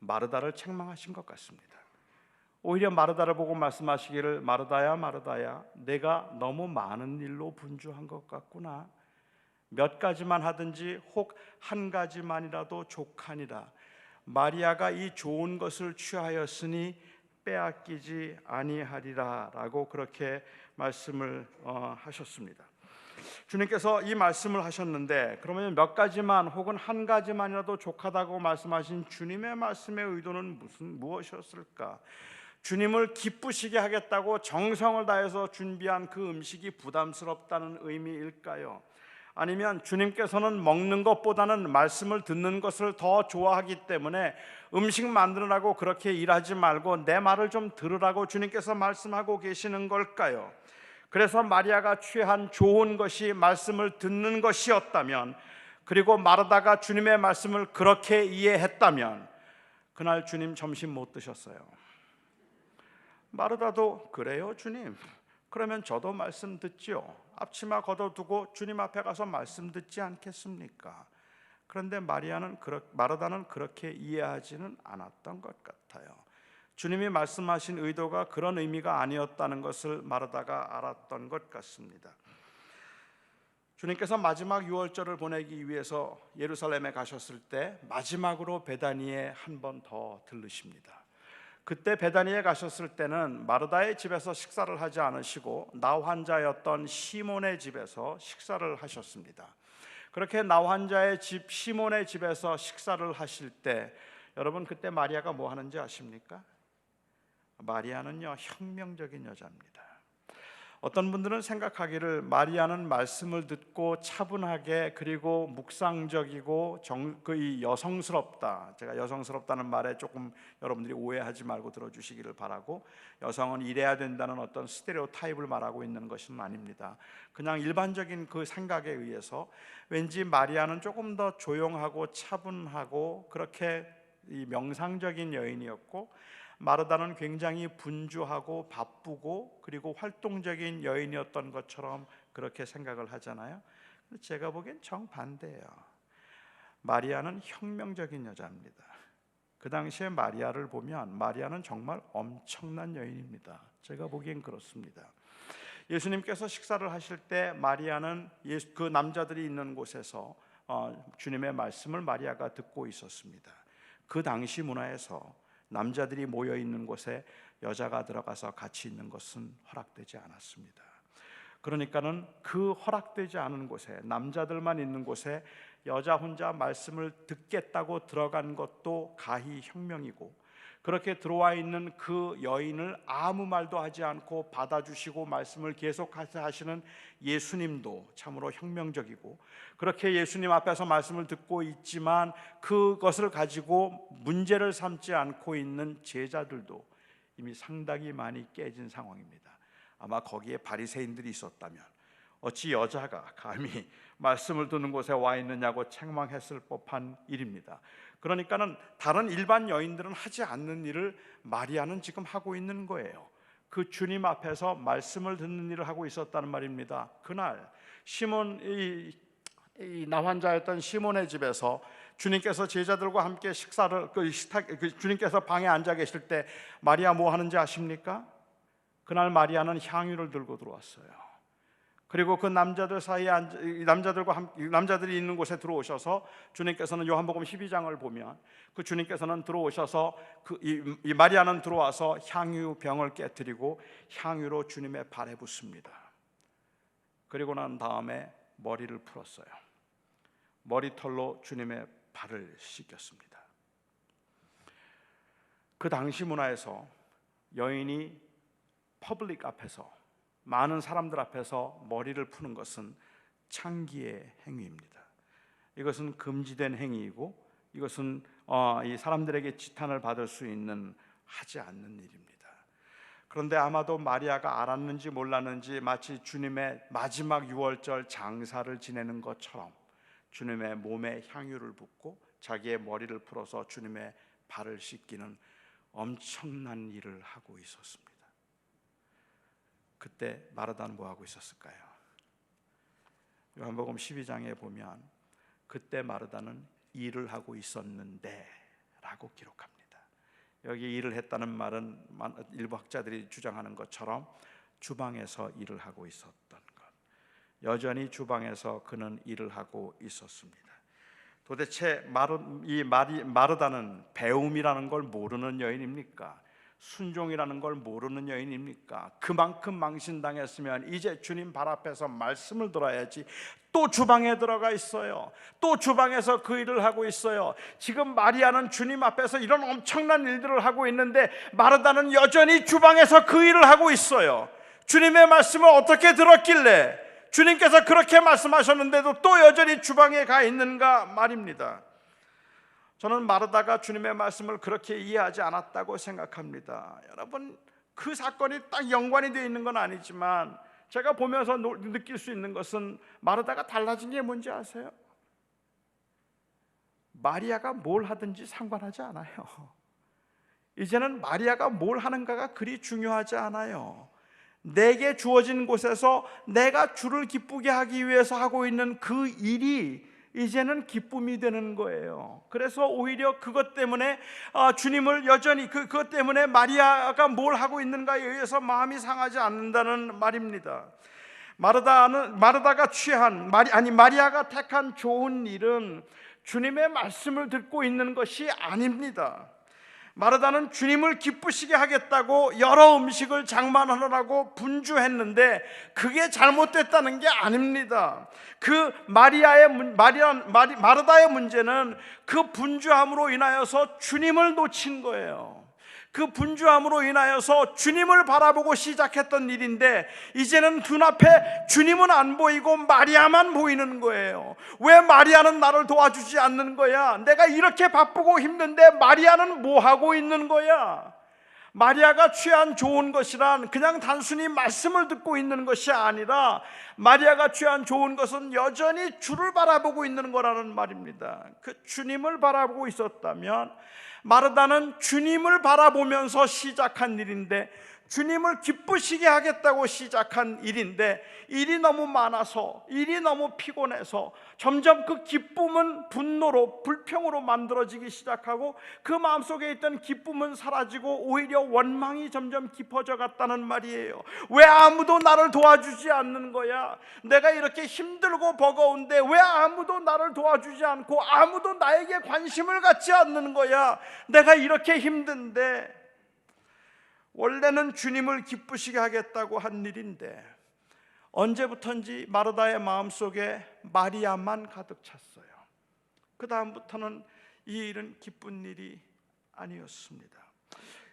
마르다를 책망하신 것 같습니다. 오히려 마르다를 보고 말씀하시기를, 마르다야 마르다야, 내가 너무 많은 일로 분주한 것 같구나. 몇 가지만 하든지 혹 한 가지만이라도 족하니라. 마리아가 이 좋은 것을 취하였으니 빼앗기지 아니하리라 라고 그렇게 말씀을 하셨습니다. 주님께서 이 말씀을 하셨는데, 그러면 몇 가지만 혹은 한 가지만이라도 족하다고 말씀하신 주님의 말씀의 의도는 무엇이었을까? 주님을 기쁘시게 하겠다고 정성을 다해서 준비한 그 음식이 부담스럽다는 의미일까요? 아니면 주님께서는 먹는 것보다는 말씀을 듣는 것을 더 좋아하기 때문에 음식 만드느라고 그렇게 일하지 말고 내 말을 좀 들으라고 주님께서 말씀하고 계시는 걸까요? 그래서 마리아가 취한 좋은 것이 말씀을 듣는 것이었다면, 그리고 마르다가 주님의 말씀을 그렇게 이해했다면 그날 주님 점심 못 드셨어요. 마르다도 그래요 주님, 그러면 저도 말씀 듣지요. 앞치마 걷어두고 주님 앞에 가서 말씀 듣지 않겠습니까? 그런데 마르다는 그렇게 이해하지는 않았던 것 같아요. 주님이 말씀하신 의도가 그런 의미가 아니었다는 것을 마르다가 알았던 것 같습니다. 주님께서 마지막 유월절을 보내기 위해서 예루살렘에 가셨을 때 마지막으로 베다니에 한 번 더 들르십니다. 그때 베다니에 가셨을 때는 마르다의 집에서 식사를 하지 않으시고 나 환자였던 시몬의 집에서 식사를 하셨습니다. 그렇게 나 환자의 집 시몬의 집에서 식사를 하실 때 여러분, 그때 마리아가 뭐 하는지 아십니까? 마리아는요, 혁명적인 여자입니다. 어떤 분들은 생각하기를 마리아는 말씀을 듣고 차분하게, 그리고 묵상적이고 이 여성스럽다. 제가 여성스럽다는 말에 조금 여러분들이 오해하지 말고 들어주시기를 바라고, 여성은 이래야 된다는 어떤 스테레오타입을 말하고 있는 것은 아닙니다. 그냥 일반적인 그 생각에 의해서 왠지 마리아는 조금 더 조용하고 차분하고 그렇게 이 명상적인 여인이었고, 마르다는 굉장히 분주하고 바쁘고 그리고 활동적인 여인이었던 것처럼 그렇게 생각을 하잖아요. 제가 보기엔 정반대예요. 마리아는 혁명적인 여자입니다. 그 당시에 마리아를 보면 마리아는 정말 엄청난 여인입니다. 제가 보기엔 그렇습니다. 예수님께서 식사를 하실 때 마리아는 그 남자들이 있는 곳에서 주님의 말씀을 마리아가 듣고 있었습니다. 그 당시 문화에서 남자들이 모여 있는 곳에 여자가 들어가서 같이 있는 것은 허락되지 않았습니다. 그러니까는 그 허락되지 않은 곳에, 남자들만 있는 곳에 여자 혼자 말씀을 듣겠다고 들어간 것도 가히 혁명이고, 그렇게 들어와 있는 그 여인을 아무 말도 하지 않고 받아주시고 말씀을 계속 하시는 예수님도 참으로 혁명적이고, 그렇게 예수님 앞에서 말씀을 듣고 있지만 그것을 가지고 문제를 삼지 않고 있는 제자들도 이미 상당히 많이 깨진 상황입니다. 아마 거기에 바리새인들이 있었다면 어찌 여자가 감히 말씀을 듣는 곳에 와 있느냐고 책망했을 법한 일입니다. 그러니까는 다른 일반 여인들은 하지 않는 일을 마리아는 지금 하고 있는 거예요. 그 주님 앞에서 말씀을 듣는 일을 하고 있었다는 말입니다. 그날 시몬, 이 나환자였던 시몬의 집에서 주님께서 제자들과 함께 식사를 주님께서 방에 앉아 계실 때 마리아 뭐 하는지 아십니까? 그날 마리아는 향유를 들고 들어왔어요. 그리고 그 남자들 사이에 남자들이 있는 곳에 들어오셔서 주님께서는 요한복음 12장을 보면 그 주님께서는 들어오셔서 이 마리아는 들어와서 향유 병을 깨뜨리고 향유로 주님의 발에 붓습니다. 그리고 난 다음에 머리를 풀었어요. 머리털로 주님의 발을 씻겼습니다. 그 당시 문화에서 여인이 퍼블릭 앞에서, 많은 사람들 앞에서 머리를 푸는 것은 창기의 행위입니다. 이것은 금지된 행위이고, 이것은 이 사람들에게 지탄을 받을 수 있는 하지 않는 일입니다. 그런데 아마도 마리아가 알았는지 몰랐는지 마치 주님의 마지막 유월절 장사를 지내는 것처럼 주님의 몸에 향유를 붓고 자기의 머리를 풀어서 주님의 발을 씻기는 엄청난 일을 하고 있었습니다. 그때 마르다는 뭐 하고 있었을까요? 요한복음 12장에 보면 그때 마르다는 일을 하고 있었는데 라고 기록합니다. 여기 일을 했다는 말은 일부 학자들이 주장하는 것처럼 주방에서 일을 하고 있었던 것, 여전히 주방에서 그는 일을 하고 있었습니다. 도대체 마르다는 배움이라는 걸 모르는 여인입니까? 순종이라는 걸 모르는 여인입니까? 그만큼 망신당했으면 이제 주님 발 앞에서 말씀을 들어야지 또 주방에 들어가 있어요. 또 주방에서 그 일을 하고 있어요. 지금 마리아는 주님 앞에서 이런 엄청난 일들을 하고 있는데 마르다는 여전히 주방에서 그 일을 하고 있어요. 주님의 말씀을 어떻게 들었길래 주님께서 그렇게 말씀하셨는데도 또 여전히 주방에 가 있는가 말입니다. 저는 마르다가 주님의 말씀을 그렇게 이해하지 않았다고 생각합니다. 여러분, 그 사건이 딱 연관이 되어 있는 건 아니지만 제가 보면서 느낄 수 있는 것은 마르다가 달라진 게 뭔지 아세요? 마리아가 뭘 하든지 상관하지 않아요. 이제는 마리아가 뭘 하는가가 그리 중요하지 않아요. 내게 주어진 곳에서 내가 주를 기쁘게 하기 위해서 하고 있는 그 일이 이제는 기쁨이 되는 거예요. 그래서 오히려 그것 때문에 주님을 여전히 그것 때문에 마리아가 뭘 하고 있는가에 의해서 마음이 상하지 않는다는 말입니다. 마리아가 택한 좋은 일은 주님의 말씀을 듣고 있는 것이 아닙니다. 마르다는 주님을 기쁘시게 하겠다고 여러 음식을 장만하느라고 분주했는데 그게 잘못됐다는 게 아닙니다. 마르다의 문제는 그 분주함으로 인하여서 주님을 놓친 거예요. 그 분주함으로 인하여서 주님을 바라보고 시작했던 일인데 이제는 눈앞에 주님은 안 보이고 마리아만 보이는 거예요. 왜 마리아는 나를 도와주지 않는 거야? 내가 이렇게 바쁘고 힘든데 마리아는 뭐 하고 있는 거야? 마리아가 취한 좋은 것이란 그냥 단순히 말씀을 듣고 있는 것이 아니라 마리아가 취한 좋은 것은 여전히 주를 바라보고 있는 거라는 말입니다. 그 주님을 바라보고 있었다면 마르다는 주님을 바라보면서 시작한 일인데, 주님을 기쁘시게 하겠다고 시작한 일인데, 일이 너무 많아서, 일이 너무 피곤해서 점점 그 기쁨은 분노로, 불평으로 만들어지기 시작하고 그 마음속에 있던 기쁨은 사라지고 오히려 원망이 점점 깊어져 갔다는 말이에요. 왜 아무도 나를 도와주지 않는 거야? 내가 이렇게 힘들고 버거운데 왜 아무도 나를 도와주지 않고 아무도 나에게 관심을 갖지 않는 거야? 내가 이렇게 힘든데. 원래는 주님을 기쁘시게 하겠다고 한 일인데 언제부턴지 마르다의 마음속에 마리아만 가득 찼어요. 그 다음부터는 이 일은 기쁜 일이 아니었습니다.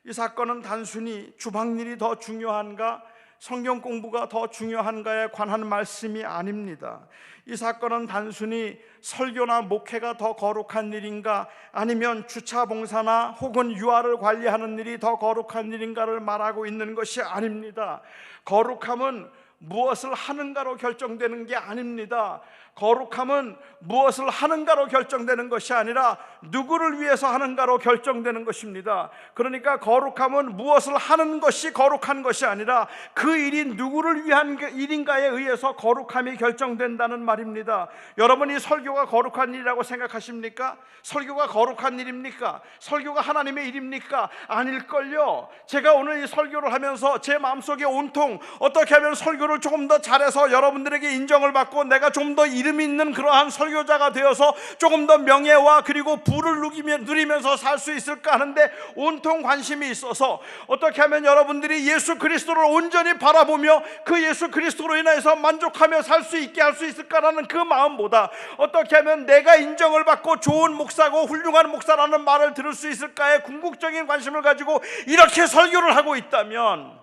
이 사건은 단순히 주방일이 더 중요한가, 성경 공부가 더 중요한가에 관한 말씀이 아닙니다. 이 사건은 단순히 설교나 목회가 더 거룩한 일인가, 아니면 주차 봉사나 혹은 유아를 관리하는 일이 더 거룩한 일인가를 말하고 있는 것이 아닙니다. 거룩함은 무엇을 하는가로 결정되는 게 아닙니다. 거룩함은 무엇을 하는가로 결정되는 것이 아니라 누구를 위해서 하는가로 결정되는 것입니다. 그러니까 거룩함은 무엇을 하는 것이 거룩한 것이 아니라 그 일이 누구를 위한 일인가에 의해서 거룩함이 결정된다는 말입니다. 여러분, 이 설교가 거룩한 일이라고 생각하십니까? 설교가 거룩한 일입니까? 설교가 하나님의 일입니까? 아닐걸요. 제가 오늘 이 설교를 하면서 제 마음속에 온통 어떻게 하면 설교를 조금 더 잘해서 여러분들에게 인정을 받고 내가 좀 더 이름 있는 그러한 설교자가 되어서 조금 더 명예와 그리고 부를 누리면서 살 수 있을까 하는데 온통 관심이 있어서 어떻게 하면 여러분들이 예수 그리스도를 온전히 바라보며 그 예수 그리스도로 인해서 만족하며 살 수 있게 할 수 있을까라는 그 마음보다 어떻게 하면 내가 인정을 받고 좋은 목사고 훌륭한 목사라는 말을 들을 수 있을까에 궁극적인 관심을 가지고 이렇게 설교를 하고 있다면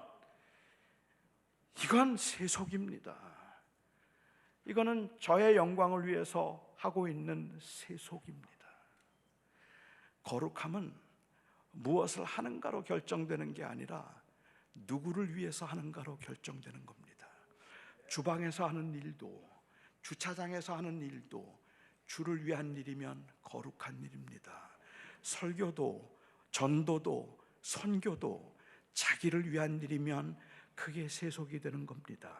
이건 세속입니다. 이거는 저의 영광을 위해서 하고 있는 세속입니다. 거룩함은 무엇을 하는가로 결정되는 게 아니라 누구를 위해서 하는가로 결정되는 겁니다. 주방에서 하는 일도, 주차장에서 하는 일도 주를 위한 일이면 거룩한 일입니다. 설교도, 전도도, 선교도 자기를 위한 일이면 그게 세속이 되는 겁니다.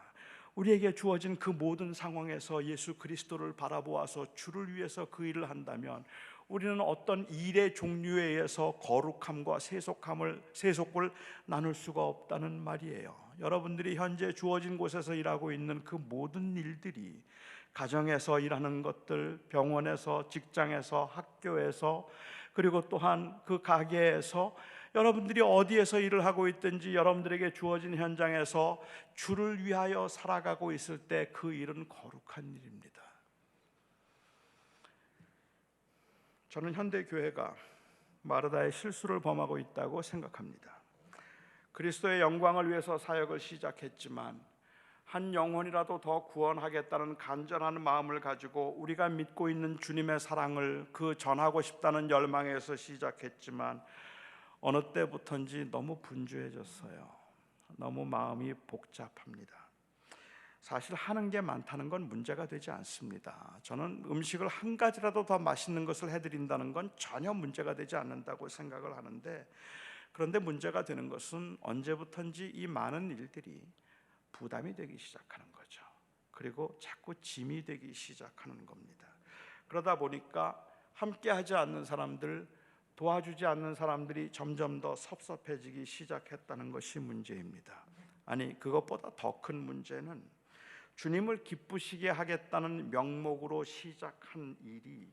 우리에게 주어진 그 모든 상황에서 예수 그리스도를 바라보아서 주를 위해서 그 일을 한다면 우리는 어떤 일의 종류에 의해서 거룩함과 세속을 나눌 수가 없다는 말이에요. 여러분들이 현재 주어진 곳에서 일하고 있는 그 모든 일들이, 가정에서 일하는 것들, 병원에서, 직장에서, 학교에서, 그리고 또한 그 가게에서, 여러분들이 어디에서 일을 하고 있든지 여러분들에게 주어진 현장에서 주를 위하여 살아가고 있을 때 그 일은 거룩한 일입니다. 저는 현대 교회가 마르다의 실수를 범하고 있다고 생각합니다. 그리스도의 영광을 위해서 사역을 시작했지만 한 영혼이라도 더 구원하겠다는 간절한 마음을 가지고 우리가 믿고 있는 주님의 사랑을 그 전하고 싶다는 열망에서 시작했지만 어느 때부터인지 너무 분주해졌어요. 너무 마음이 복잡합니다. 사실 하는 게 많다는 건 문제가 되지 않습니다. 저는 음식을 한 가지라도 더 맛있는 것을 해드린다는 건 전혀 문제가 되지 않는다고 생각을 하는데, 그런데 문제가 되는 것은 언제부턴지 이 많은 일들이 부담이 되기 시작하는 거죠. 그리고 자꾸 짐이 되기 시작하는 겁니다. 그러다 보니까 함께 하지 않는 사람들, 도와주지 않는 사람들이 점점 더 섭섭해지기 시작했다는 것이 문제입니다. 아니, 그것보다 더 큰 문제는 주님을 기쁘시게 하겠다는 명목으로 시작한 일이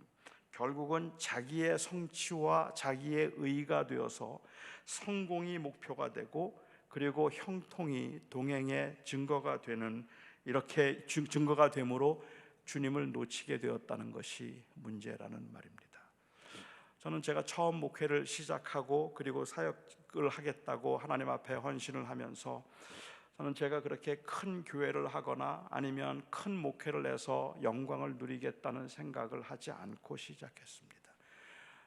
결국은 자기의 성취와 자기의 의의가 되어서 성공이 목표가 되고, 그리고 형통이 동행의 증거가 되는, 이렇게 증거가 되므로 주님을 놓치게 되었다는 것이 문제라는 말입니다. 저는 제가 처음 목회를 시작하고 그리고 사역을 하겠다고 하나님 앞에 헌신을 하면서, 저는 제가 그렇게 큰 교회를 하거나 아니면 큰 목회를 해서 영광을 누리겠다는 생각을 하지 않고 시작했습니다.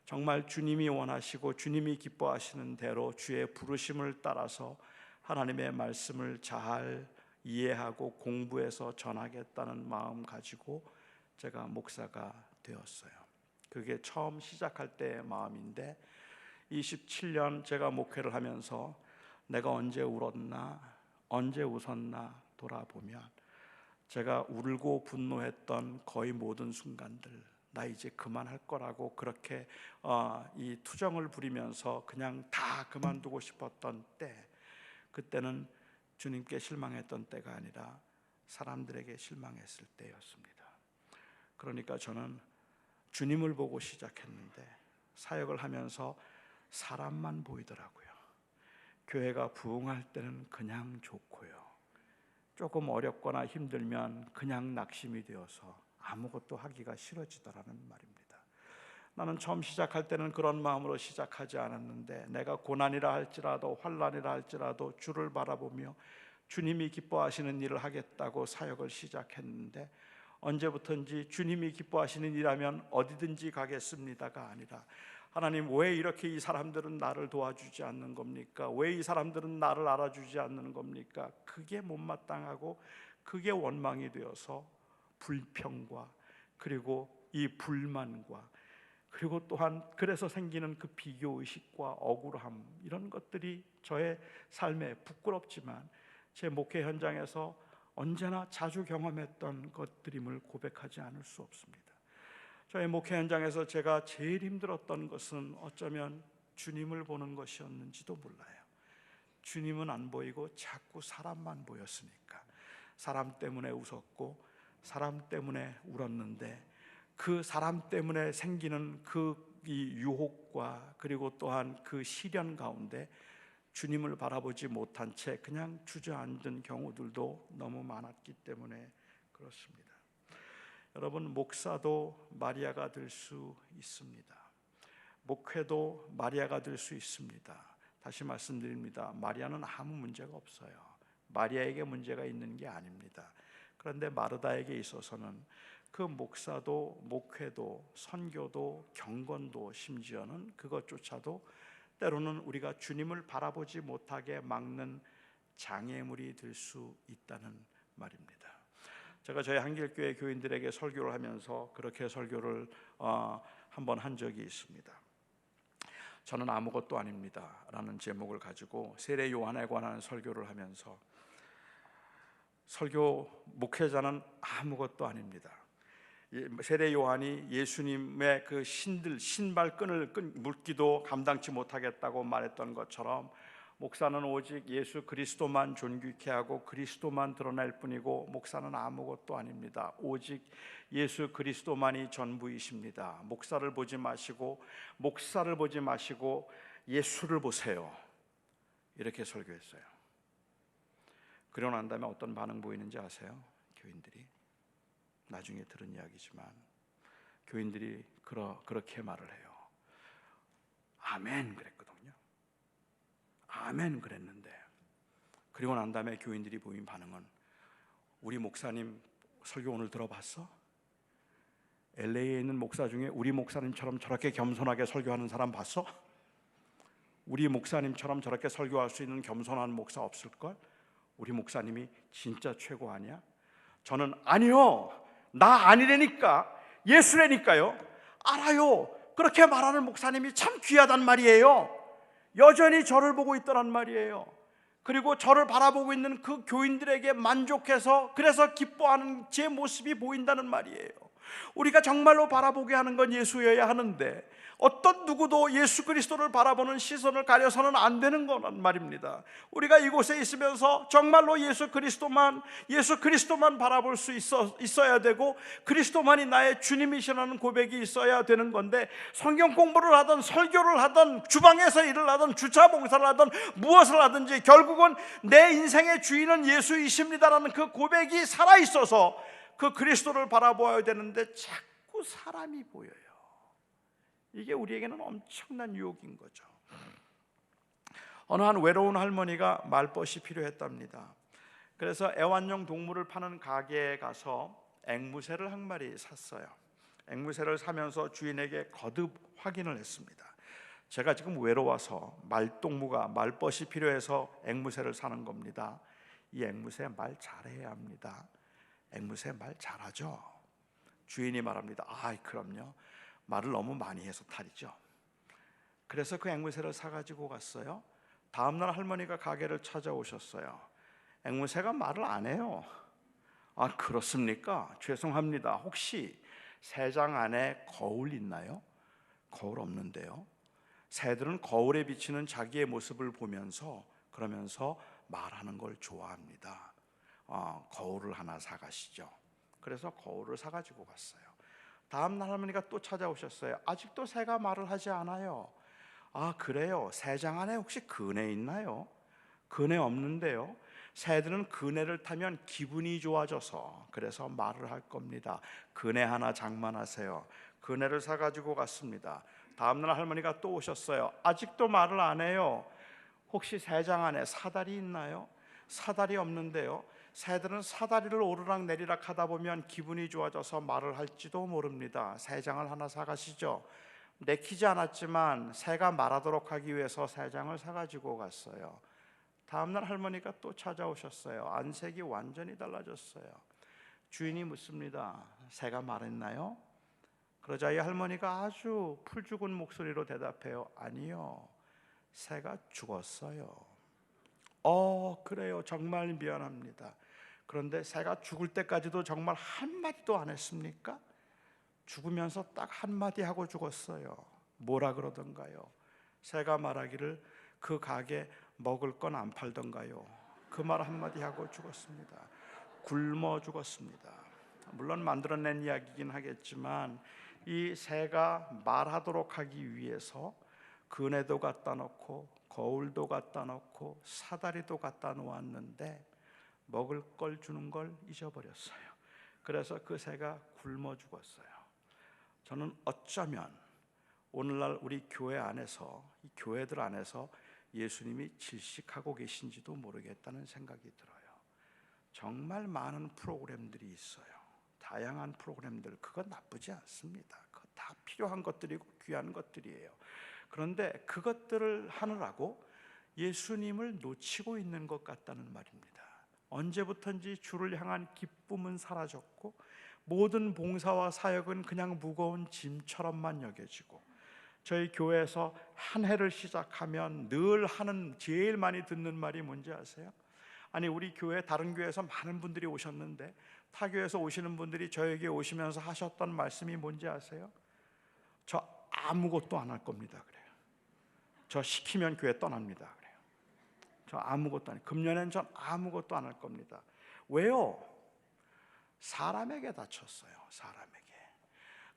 정말 주님이 원하시고 주님이 기뻐하시는 대로 주의 부르심을 따라서 하나님의 말씀을 잘 이해하고 공부해서 전하겠다는 마음 가지고 제가 목사가 되었어요. 그게 처음 시작할 때의 마음인데, 27년 제가 목회를 하면서 내가 언제 울었나, 언제 웃었나 돌아보면 제가 울고 분노했던 거의 모든 순간들, 나 이제 그만할 거라고 그렇게 이 투정을 부리면서 그냥 다 그만두고 싶었던 때, 그때는 주님께 실망했던 때가 아니라 사람들에게 실망했을 때였습니다. 그러니까 저는 주님을 보고 시작했는데 사역을 하면서 사람만 보이더라고요. 교회가 부흥할 때는 그냥 좋고요, 조금 어렵거나 힘들면 그냥 낙심이 되어서 아무것도 하기가 싫어지더라는 말입니다. 나는 처음 시작할 때는 그런 마음으로 시작하지 않았는데, 내가 고난이라 할지라도 환난이라 할지라도 주를 바라보며 주님이 기뻐하시는 일을 하겠다고 사역을 시작했는데, 언제부턴지 주님이 기뻐하시는 일하면 어디든지 가겠습니다가 아니라, 하나님 왜 이렇게 이 사람들은 나를 도와주지 않는 겁니까? 왜 이 사람들은 나를 알아주지 않는 겁니까? 그게 못마땅하고 그게 원망이 되어서 불평과 그리고 이 불만과, 그리고 또한 그래서 생기는 그 비교의식과 억울함, 이런 것들이 저의 삶에 부끄럽지만 제 목회 현장에서 언제나 자주 경험했던 것들임을 고백하지 않을 수 없습니다. 저의 목회 현장에서 제가 제일 힘들었던 것은 어쩌면 주님을 보는 것이었는지도 몰라요. 주님은 안 보이고 자꾸 사람만 보였으니까 사람 때문에 웃었고 사람 때문에 울었는데, 그 사람 때문에 생기는 그 이 유혹과 그리고 또한 그 시련 가운데 주님을 바라보지 못한 채 그냥 주저앉은 경우들도 너무 많았기 때문에 그렇습니다. 여러분, 목사도 마리아가 될 수 있습니다. 목회도 마리아가 될 수 있습니다. 다시 말씀드립니다. 마리아는 아무 문제가 없어요. 마리아에게 문제가 있는 게 아닙니다. 그런데 마르다에게 있어서는 그 목사도 목회도 선교도 경건도 심지어는 그것조차도 때로는 우리가 주님을 바라보지 못하게 막는 장애물이 될 수 있다는 말입니다. 제가 저희 한길교회 교인들에게 설교를 하면서 그렇게 설교를 한번 한 적이 있습니다. 저는 아무것도 아닙니다 라는 제목을 가지고 세례 요한에 관한 설교를 하면서, 설교 목회자는 아무것도 아닙니다. 세례 요한이 예수님의 그 신발끈을 묶기도 감당치 못하겠다고 말했던 것처럼, 목사는 오직 예수 그리스도만 존귀케 하고 그리스도만 드러낼 뿐이고 목사는 아무것도 아닙니다. 오직 예수 그리스도만이 전부이십니다. 목사를 보지 마시고 예수를 보세요. 이렇게 설교했어요. 그러고 난 다음에 어떤 반응 보이는지 아세요? 교인들이, 나중에 들은 이야기지만 교인들이 그렇게 말을 해요. 아멘 그랬거든요. 아멘 그랬는데, 그리고 난 다음에 교인들이 보인 반응은, 우리 목사님 설교 오늘 들어봤어? LA에 있는 목사 중에 우리 목사님처럼 저렇게 겸손하게 설교하는 사람 봤어? 우리 목사님처럼 저렇게 설교할 수 있는 겸손한 목사 없을걸? 우리 목사님이 진짜 최고 아니야? 저는 아니요, 나 아니라니까, 예수라니까요. 알아요. 그렇게 말하는 목사님이 참 귀하단 말이에요. 여전히 저를 보고 있더란 말이에요. 그리고 저를 바라보고 있는 그 교인들에게 만족해서 그래서 기뻐하는 제 모습이 보인다는 말이에요. 우리가 정말로 바라보게 하는 건 예수여야 하는데 어떤 누구도 예수 그리스도를 바라보는 시선을 가려서는 안 되는 거란 말입니다. 우리가 이곳에 있으면서 정말로 예수 그리스도만 바라볼 수 있어야 되고, 그리스도만이 나의 주님이시라는 고백이 있어야 되는 건데, 성경 공부를 하든 설교를 하든 주방에서 일을 하든 주차 봉사를 하든 무엇을 하든지 결국은 내 인생의 주인은 예수이십니다라는 그 고백이 살아있어서 그 그리스도를 바라보아야 되는데 자꾸 사람이 보여요. 이게 우리에게는 엄청난 유혹인 거죠. 어느 한 외로운 할머니가 말벗이 필요했답니다. 그래서 애완용 동물을 파는 가게에 가서 앵무새를 한 마리 샀어요. 앵무새를 사면서 주인에게 거듭 확인을 했습니다. 제가 지금 외로워서 말벗이 필요해서 앵무새를 사는 겁니다. 이 앵무새 말 잘해야 합니다. 앵무새 말 잘하죠? 주인이 말합니다. 그럼요. 말을 너무 많이 해서 탈이죠. 그래서 그 앵무새를 사가지고 갔어요. 다음날 할머니가 가게를 찾아오셨어요. 앵무새가 말을 안 해요. 그렇습니까? 죄송합니다. 혹시 새장 안에 거울 있나요? 거울 없는데요. 새들은 거울에 비치는 자기의 모습을 보면서 그러면서 말하는 걸 좋아합니다. 거울을 하나 사가시죠. 그래서 거울을 사가지고 갔어요. 다음 날 할머니가 또 찾아오셨어요. 아직도 새가 말을 하지 않아요. 그래요. 새장 안에 혹시 그네 있나요? 그네 없는데요. 새들은 그네를 타면 기분이 좋아져서 그래서 말을 할 겁니다. 그네 하나 장만하세요. 그네를 사가지고 갔습니다. 다음날 할머니가 또 오셨어요. 아직도 말을 안 해요. 혹시 새장 안에 사다리 있나요? 사다리 없는데요. 새들은 사다리를 오르락 내리락 하다 보면 기분이 좋아져서 말을 할지도 모릅니다. 새장을 하나 사가시죠. 내키지 않았지만 새가 말하도록 하기 위해서 새장을 사가지고 갔어요. 다음날 할머니가 또 찾아오셨어요. 안색이 완전히 달라졌어요. 주인이 묻습니다. 새가 말했나요? 그러자 이 할머니가 아주 풀죽은 목소리로 대답해요. 아니요, 새가 죽었어요. 그래요. 정말 미안합니다. 그런데 새가 죽을 때까지도 정말 한마디도 안 했습니까? 죽으면서 딱 한마디 하고 죽었어요. 뭐라 그러던가요? 새가 말하기를 그 가게 먹을 건 안 팔던가요? 그 말 한마디 하고 죽었습니다. 굶어 죽었습니다. 물론 만들어낸 이야기이긴 하겠지만 이 새가 말하도록 하기 위해서 그네도 갖다 놓고 거울도 갖다 놓고 사다리도 갖다 놓았는데 먹을 걸 주는 걸 잊어버렸어요. 그래서 그 새가 굶어 죽었어요. 저는 어쩌면 오늘날 우리 교회 안에서, 이 교회들 안에서 예수님이 질식하고 계신지도 모르겠다는 생각이 들어요. 정말 많은 프로그램들이 있어요. 다양한 프로그램들, 그건 나쁘지 않습니다. 그거 다 필요한 것들이고 귀한 것들이에요. 그런데 그것들을 하느라고 예수님을 놓치고 있는 것 같다는 말입니다. 언제부턴지 주를 향한 기쁨은 사라졌고 모든 봉사와 사역은 그냥 무거운 짐처럼만 여겨지고, 저희 교회에서 한 해를 시작하면 늘 하는, 제일 많이 듣는 말이 뭔지 아세요? 아니, 우리 교회 다른 교회에서 많은 분들이 오셨는데 타 교회에서 오시는 분들이 저에게 오시면서 하셨던 말씀이 뭔지 아세요? 저 아무것도 안 할 겁니다 그래요. 저 시키면 교회 떠납니다 그래요. 저 아무것도 안 해요. 금년엔 전 아무것도 안 할 겁니다. 왜요? 사람에게 다쳤어요. 사람에게.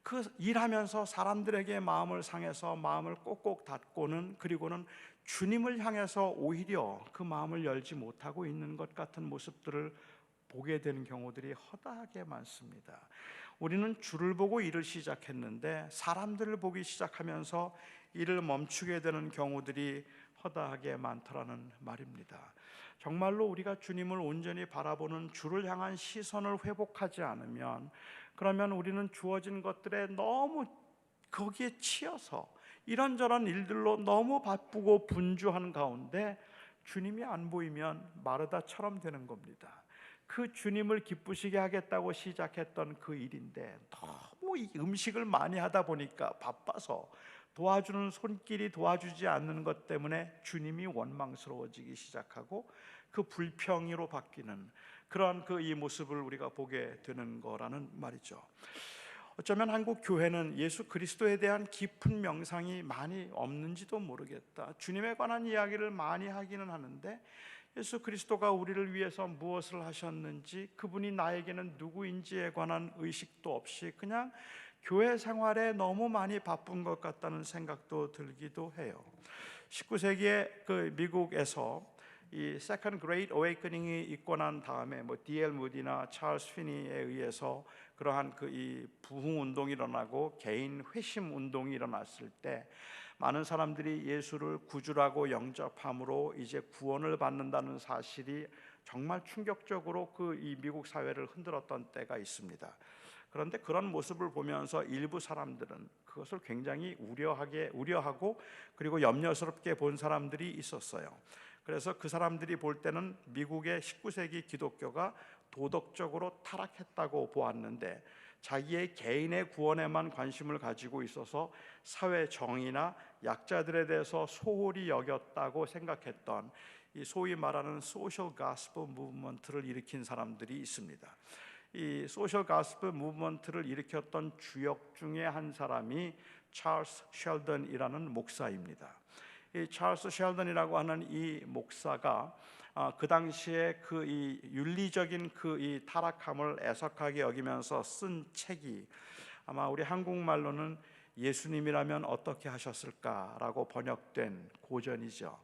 그 일하면서 사람들에게 마음을 상해서 마음을 꼭꼭 닫고는, 그리고는 주님을 향해서 오히려 그 마음을 열지 못하고 있는 것 같은 모습들을 보게 되는 경우들이 허다하게 많습니다. 우리는 주를 보고 일을 시작했는데 사람들을 보기 시작하면서 일을 멈추게 되는 경우들이 허다하게 많더라는 말입니다. 정말로 우리가 주님을 온전히 바라보는 주를 향한 시선을 회복하지 않으면, 그러면 우리는 주어진 것들에 너무 거기에 치여서 이런저런 일들로 너무 바쁘고 분주한 가운데 주님이 안 보이면 마르다처럼 되는 겁니다. 그 주님을 기쁘시게 하겠다고 시작했던 그 일인데 너무 이 음식을 많이 하다 보니까 바빠서 도와주는 손길이 도와주지 않는 것 때문에 주님이 원망스러워지기 시작하고 그 불평으로 바뀌는 그러한 이 모습을 우리가 보게 되는 거라는 말이죠. 어쩌면 한국 교회는 예수 그리스도에 대한 깊은 명상이 많이 없는지도 모르겠다. 주님에 관한 이야기를 많이 하기는 하는데 예수 그리스도가 우리를 위해서 무엇을 하셨는지, 그분이 나에게는 누구인지에 관한 의식도 없이 그냥 교회 생활에 너무 많이 바쁜 것 같다는 생각도 들기도 해요. 19세기에 그 미국에서 이 Second Great Awakening이 있고 난 다음에 D.L. 무디나 찰스 피니에 의해서 그러한 이 부흥 운동이 일어나고 개인 회심 운동이 일어났을 때 많은 사람들이 예수를 구주라고 영접함으로 이제 구원을 받는다는 사실이 정말 충격적으로 이 미국 사회를 흔들었던 때가 있습니다. 그런데 그런 모습을 보면서 일부 사람들은 그것을 굉장히 우려하고 그리고 염려스럽게 본 사람들이 있었어요. 그래서 그 사람들이 볼 때는 미국의 19세기 기독교가 도덕적으로 타락했다고 보았는데, 자기의 개인의 구원에만 관심을 가지고 있어서 사회 정의나 약자들에 대해서 소홀히 여겼다고 생각했던 이 소위 말하는 소셜 가스펠 무브먼트를 일으킨 사람들이 있습니다. 이 소셜 가스펠 무브먼트를 일으켰던 주역 중에 한 사람이 찰스 셸던이라는 목사입니다. 이 찰스 셸던이라고 하는 이 목사가 그 당시에 이 윤리적인 이 타락함을 애석하게 여기면서 쓴 책이 아마 우리 한국말로는 예수님이라면 어떻게 하셨을까라고 번역된 고전이죠.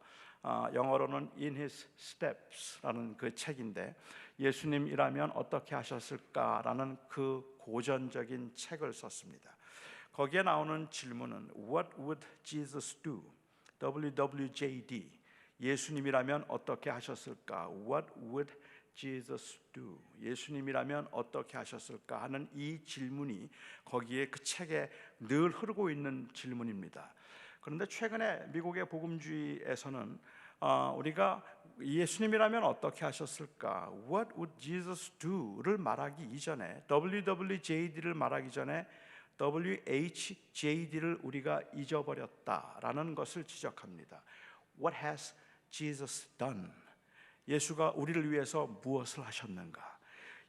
영어로는 In His Steps라는 그 책인데, 예수님이라면 어떻게 하셨을까라는 그 고전적인 책을 썼습니다. 거기에 나오는 질문은 What would Jesus do? WWJD. 예수님이라면 어떻게 하셨을까? What would Jesus do? 예수님이라면 어떻게 하셨을까 하는 이 질문이 거기에 그 책에 늘 흐르고 있는 질문입니다. 그런데 최근에 미국의 복음주의에서는 우리가 예수님이라면 어떻게 하셨을까? What would Jesus do?를 말하기 이전에, WWJD를 말하기 전에 WHJD를 우리가 잊어버렸다라는 것을 지적합니다. What has Jesus done? 예수가 우리를 위해서 무엇을 하셨는가?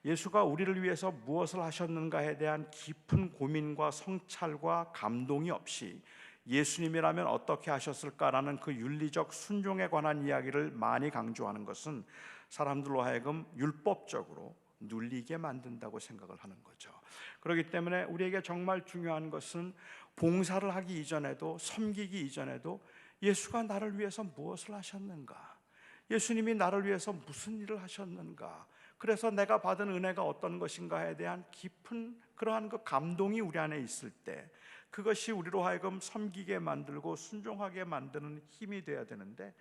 예수가 우리를 위해서 무엇을 하셨는가에 대한 깊은 고민과 성찰과 감동이 없이 예수님이라면 어떻게 하셨을까라는 그 윤리적 순종에 관한 이야기를 많이 강조하는 것은 사람들로 하여금 율법적으로 눌리게 만든다고 생각을 하는 거죠. 그렇기 때문에 우리에게 정말 중요한 것은 봉사를 하기 이전에도, 섬기기 이전에도 예수가 나를 위해서 무엇을 하셨는가, 예수님이 나를 위해서 무슨 일을 하셨는가, 그래서 내가 받은 은혜가 어떤 것인가에 대한 깊은 그러한 그 감동이 우리 안에 있을 때, 그것이 우리로 하여금 섬기게 만들고 순종하게 만드는 힘이 되어야 되는데,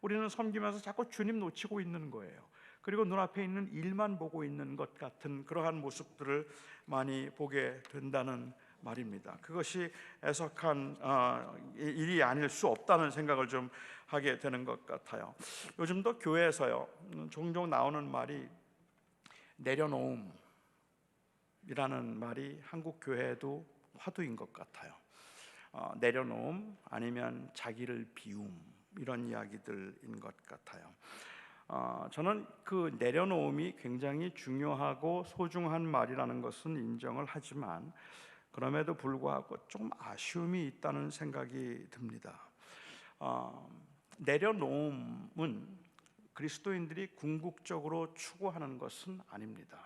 우리는 섬기면서 자꾸 주님 놓치고 있는 거예요. 그리고 눈앞에 있는 일만 보고 있는 것 같은 그러한 모습들을 많이 보게 된다는 말입니다. 그것이 애석한 일이 아닐 수 없다는 생각을 좀 하게 되는 것 같아요. 요즘도 교회에서요, 종종 나오는 말이 내려놓음이라는 말이 한국 교회에도 화두인 것 같아요. 내려놓음 아니면 자기를 비움, 이런 이야기들인 것 같아요. 저는 그 내려놓음이 굉장히 중요하고 소중한 말이라는 것은 인정을 하지만, 그럼에도 불구하고 좀 아쉬움이 있다는 생각이 듭니다. 내려놓음은 그리스도인들이 궁극적으로 추구하는 것은 아닙니다.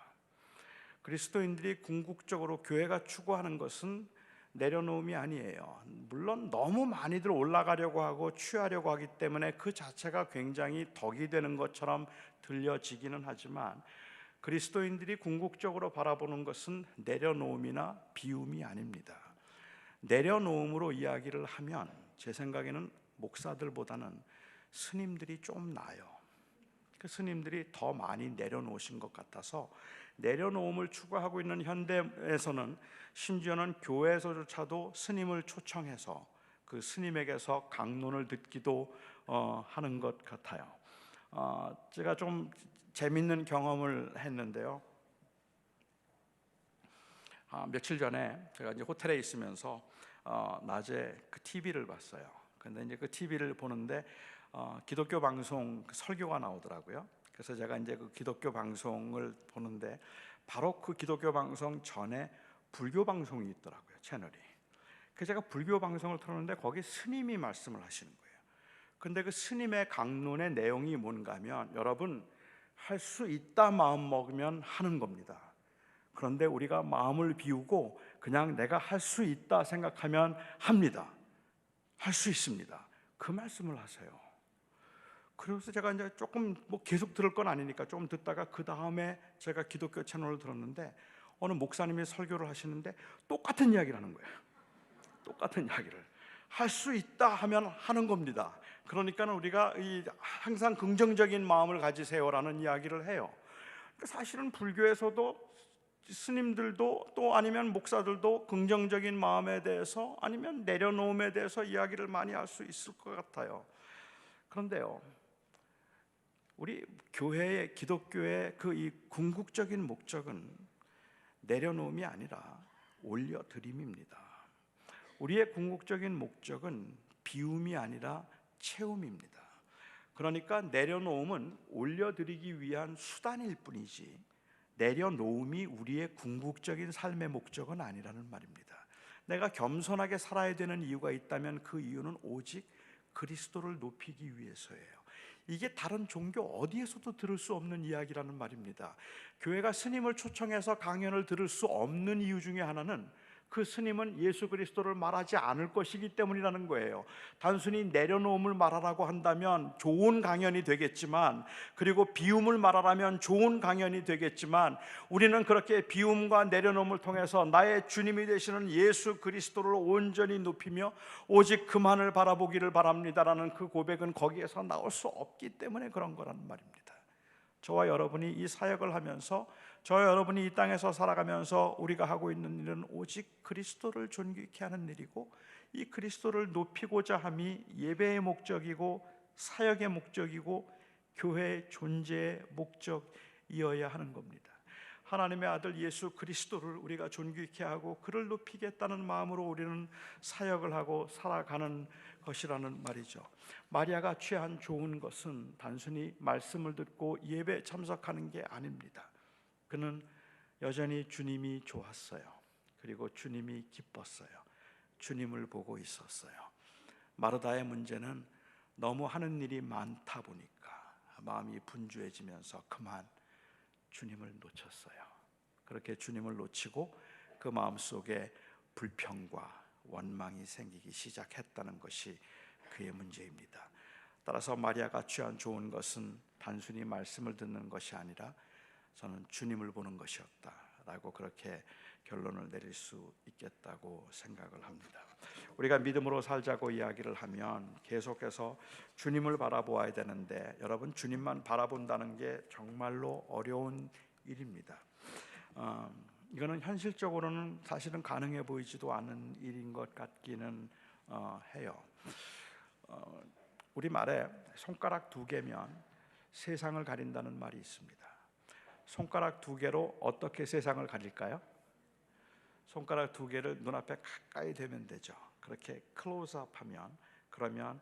그리스도인들이 궁극적으로, 교회가 추구하는 것은 내려놓음이 아니에요. 물론 너무 많이들 올라가려고 하고 취하려고 하기 때문에 그 자체가 굉장히 덕이 되는 것처럼 들려지기는 하지만, 그리스도인들이 궁극적으로 바라보는 것은 내려놓음이나 비움이 아닙니다. 내려놓음으로 이야기를 하면 제 생각에는 목사들보다는 스님들이 좀 나아요. 그 스님들이 더 많이 내려놓으신 것 같아서, 내려놓음을 추구하고 있는 현대에서는 심지어는 교회에서조차도 스님을 초청해서 그 스님에게서 강론을 듣기도 하는 것 같아요. 제가 좀 재밌는 경험을 했는데요. 며칠 전에 제가 이제 호텔에 있으면서 낮에 그 TV를 봤어요. 근데 이제 그 TV를 보는데 기독교 방송 설교가 나오더라고요. 그래서 제가 이제 그 기독교 방송을 보는데, 바로 그 기독교 방송 전에 불교 방송이 있더라고요, 채널이. 그래서 제가 불교 방송을 틀었는데 거기 스님이 말씀을 하시는 거예요. 근데 그 스님의 강론의 내용이 뭔가 하면, 여러분, 할 수 있다 마음 먹으면 하는 겁니다. 그런데 우리가 마음을 비우고 그냥 내가 할 수 있다 생각하면 합니다. 할 수 있습니다. 그 말씀을 하세요. 그래서 제가 이제 조금 계속 들을 건 아니니까 조금 듣다가 그 다음에 제가 기독교 채널을 들었는데 어느 목사님이 설교를 하시는데 똑같은 이야기를 하는 거예요. 똑같은 이야기를. 할 수 있다 하면 하는 겁니다. 그러니까 우리가 항상 긍정적인 마음을 가지세요라는 이야기를 해요. 사실은 불교에서도 스님들도 또 아니면 목사들도 긍정적인 마음에 대해서 아니면 내려놓음에 대해서 이야기를 많이 할 수 있을 것 같아요. 그런데요, 우리 교회의, 기독교의 이 궁극적인 목적은 내려놓음이 아니라 올려드림입니다. 우리의 궁극적인 목적은 비움이 아니라 채움입니다. 그러니까 내려놓음은 올려드리기 위한 수단일 뿐이지 내려놓음이 우리의 궁극적인 삶의 목적은 아니라는 말입니다. 내가 겸손하게 살아야 되는 이유가 있다면 그 이유는 오직 그리스도를 높이기 위해서예요. 이게 다른 종교 어디에서도 들을 수 없는 이야기라는 말입니다. 교회가 스님을 초청해서 강연을 들을 수 없는 이유 중에 하나는 그 스님은 예수 그리스도를 말하지 않을 것이기 때문이라는 거예요. 단순히 내려놓음을 말하라고 한다면 좋은 강연이 되겠지만, 그리고 비움을 말하라면 좋은 강연이 되겠지만, 우리는 그렇게 비움과 내려놓음을 통해서 나의 주님이 되시는 예수 그리스도를 온전히 높이며 오직 그만을 바라보기를 바랍니다라는 그 고백은 거기에서 나올 수 없기 때문에 그런 거라는 말입니다. 저와 여러분이 이 사역을 하면서, 저와 여러분이 이 땅에서 살아가면서 우리가 하고 있는 일은 오직 그리스도를 존귀케 하는 일이고, 이 그리스도를 높이고자 함이 예배의 목적이고 사역의 목적이고 교회의 존재의 목적이어야 하는 겁니다. 하나님의 아들 예수 그리스도를 우리가 존귀케 하고 그를 높이겠다는 마음으로 우리는 사역을 하고 살아가는 것이라는 말이죠. 마리아가 취한 좋은 것은 단순히 말씀을 듣고 예배에 참석하는 게 아닙니다. 그는 여전히 주님이 좋았어요. 그리고 주님이 기뻤어요. 주님을 보고 있었어요. 마르다의 문제는 너무 하는 일이 많다 보니까 마음이 분주해지면서 그만 주님을 놓쳤어요. 그렇게 주님을 놓치고 그 마음속에 불평과 원망이 생기기 시작했다는 것이 그의 문제입니다. 따라서 마리아가 취한 좋은 것은 단순히 말씀을 듣는 것이 아니라 저는 주님을 보는 것이었다라고 그렇게 결론을 내릴 수 있겠다고 생각을 합니다. 우리가 믿음으로 살자고 이야기를 하면 계속해서 주님을 바라보아야 되는데, 여러분, 주님만 바라본다는 게 정말로 어려운 일입니다. 이거는 현실적으로는 사실은 가능해 보이지도 않은 일인 것 같기는 해요. 우리 말에 손가락 두 개면 세상을 가린다는 말이 있습니다. 손가락 두 개로 어떻게 세상을 가릴까요? 손가락 두 개를 눈앞에 가까이 대면 되죠. 그렇게 클로즈업하면, 그러면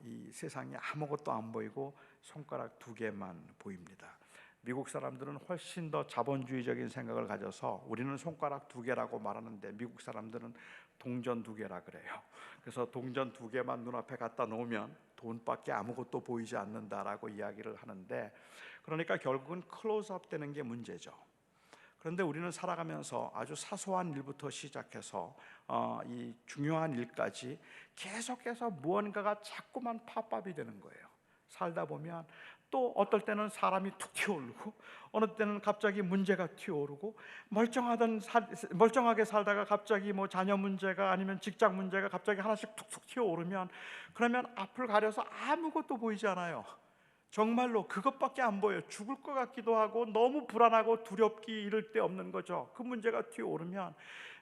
이 세상에 아무것도 안 보이고 손가락 두 개만 보입니다. 미국 사람들은 훨씬 더 자본주의적인 생각을 가져서 우리는 손가락 두 개라고 말하는데 미국 사람들은 동전 두 개라 그래요. 그래서 동전 두 개만 눈앞에 갖다 놓으면 돈밖에 아무것도 보이지 않는다라고 이야기를 하는데, 그러니까 결국은 클로즈업 되는 게 문제죠. 그런데 우리는 살아가면서 아주 사소한 일부터 시작해서 이 중요한 일까지 계속해서 무언가가 자꾸만 팝업이 되는 거예요. 살다 보면 또 어떨 때는 사람이 툭 튀어오르고, 어느 때는 갑자기 문제가 튀어오르고, 멀쩡하게 살다가 갑자기 자녀 문제가 아니면 직장 문제가 갑자기 하나씩 툭툭 튀어오르면, 그러면 앞을 가려서 아무것도 보이지 않아요. 정말로 그것밖에 안 보여요. 죽을 것 같기도 하고 너무 불안하고 두렵기 이를 데 없는 거죠. 그 문제가 튀어오르면,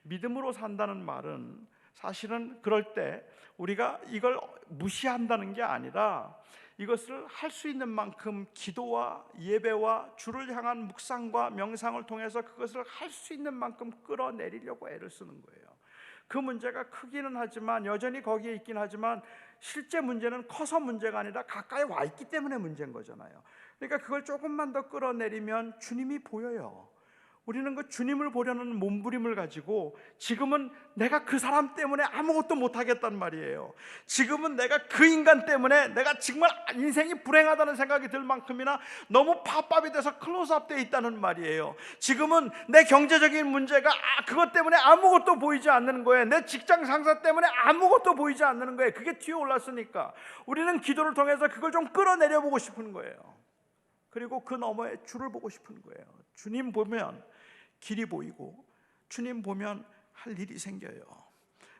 믿음으로 산다는 말은 사실은 그럴 때 우리가 이걸 무시한다는 게 아니라 이것을 할 수 있는 만큼 기도와 예배와 주를 향한 묵상과 명상을 통해서 그것을 할 수 있는 만큼 끌어내리려고 애를 쓰는 거예요. 그 문제가 크기는 하지만, 여전히 거기에 있긴 하지만, 실제 문제는 커서 문제가 아니라 가까이 와 있기 때문에 문제인 거잖아요. 그러니까 그걸 조금만 더 끌어내리면 주님이 보여요. 우리는 그 주님을 보려는 몸부림을 가지고 지금은 내가 그 사람 때문에 아무것도 못하겠단 말이에요. 지금은 내가 그 인간 때문에 내가 정말 인생이 불행하다는 생각이 들 만큼이나 너무 팝밥이 돼서 클로즈업 되어 있다는 말이에요. 지금은 내 경제적인 문제가 그것 때문에 아무것도 보이지 않는 거예요. 내 직장 상사 때문에 아무것도 보이지 않는 거예요. 그게 튀어 올랐으니까 우리는 기도를 통해서 그걸 좀 끌어내려 보고 싶은 거예요. 그리고 그 너머에 주를 보고 싶은 거예요. 주님 보면 길이 보이고 주님 보면 할 일이 생겨요.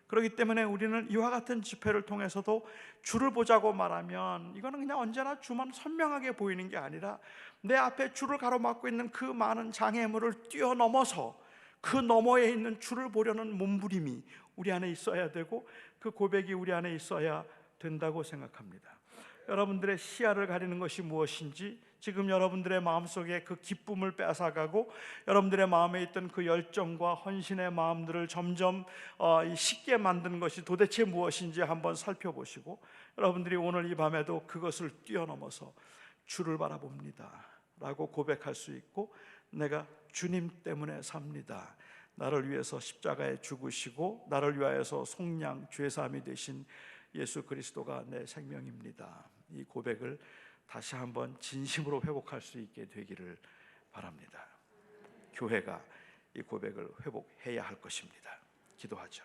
그렇기 때문에 우리는 이와 같은 집회를 통해서도 주를 보자고 말하면 이거는 그냥 언제나 주만 선명하게 보이는 게 아니라 내 앞에 주를 가로막고 있는 그 많은 장애물을 뛰어넘어서 그 너머에 있는 주를 보려는 몸부림이 우리 안에 있어야 되고 그 고백이 우리 안에 있어야 된다고 생각합니다. 여러분들의 시야를 가리는 것이 무엇인지, 지금 여러분들의 마음속에 그 기쁨을 뺏어가고 여러분들의 마음에 있던 그 열정과 헌신의 마음들을 점점 식게 만드는 것이 도대체 무엇인지 한번 살펴보시고, 여러분들이 오늘 이 밤에도 그것을 뛰어넘어서 주를 바라봅니다 라고 고백할 수 있고, 내가 주님 때문에 삽니다, 나를 위해서 십자가에 죽으시고 나를 위하여서 속량 죄사함이 되신 예수 그리스도가 내 생명입니다, 이 고백을 다시 한번 진심으로 회복할 수 있게 되기를 바랍니다. 교회가 이 고백을 회복해야 할 것입니다. 기도하죠.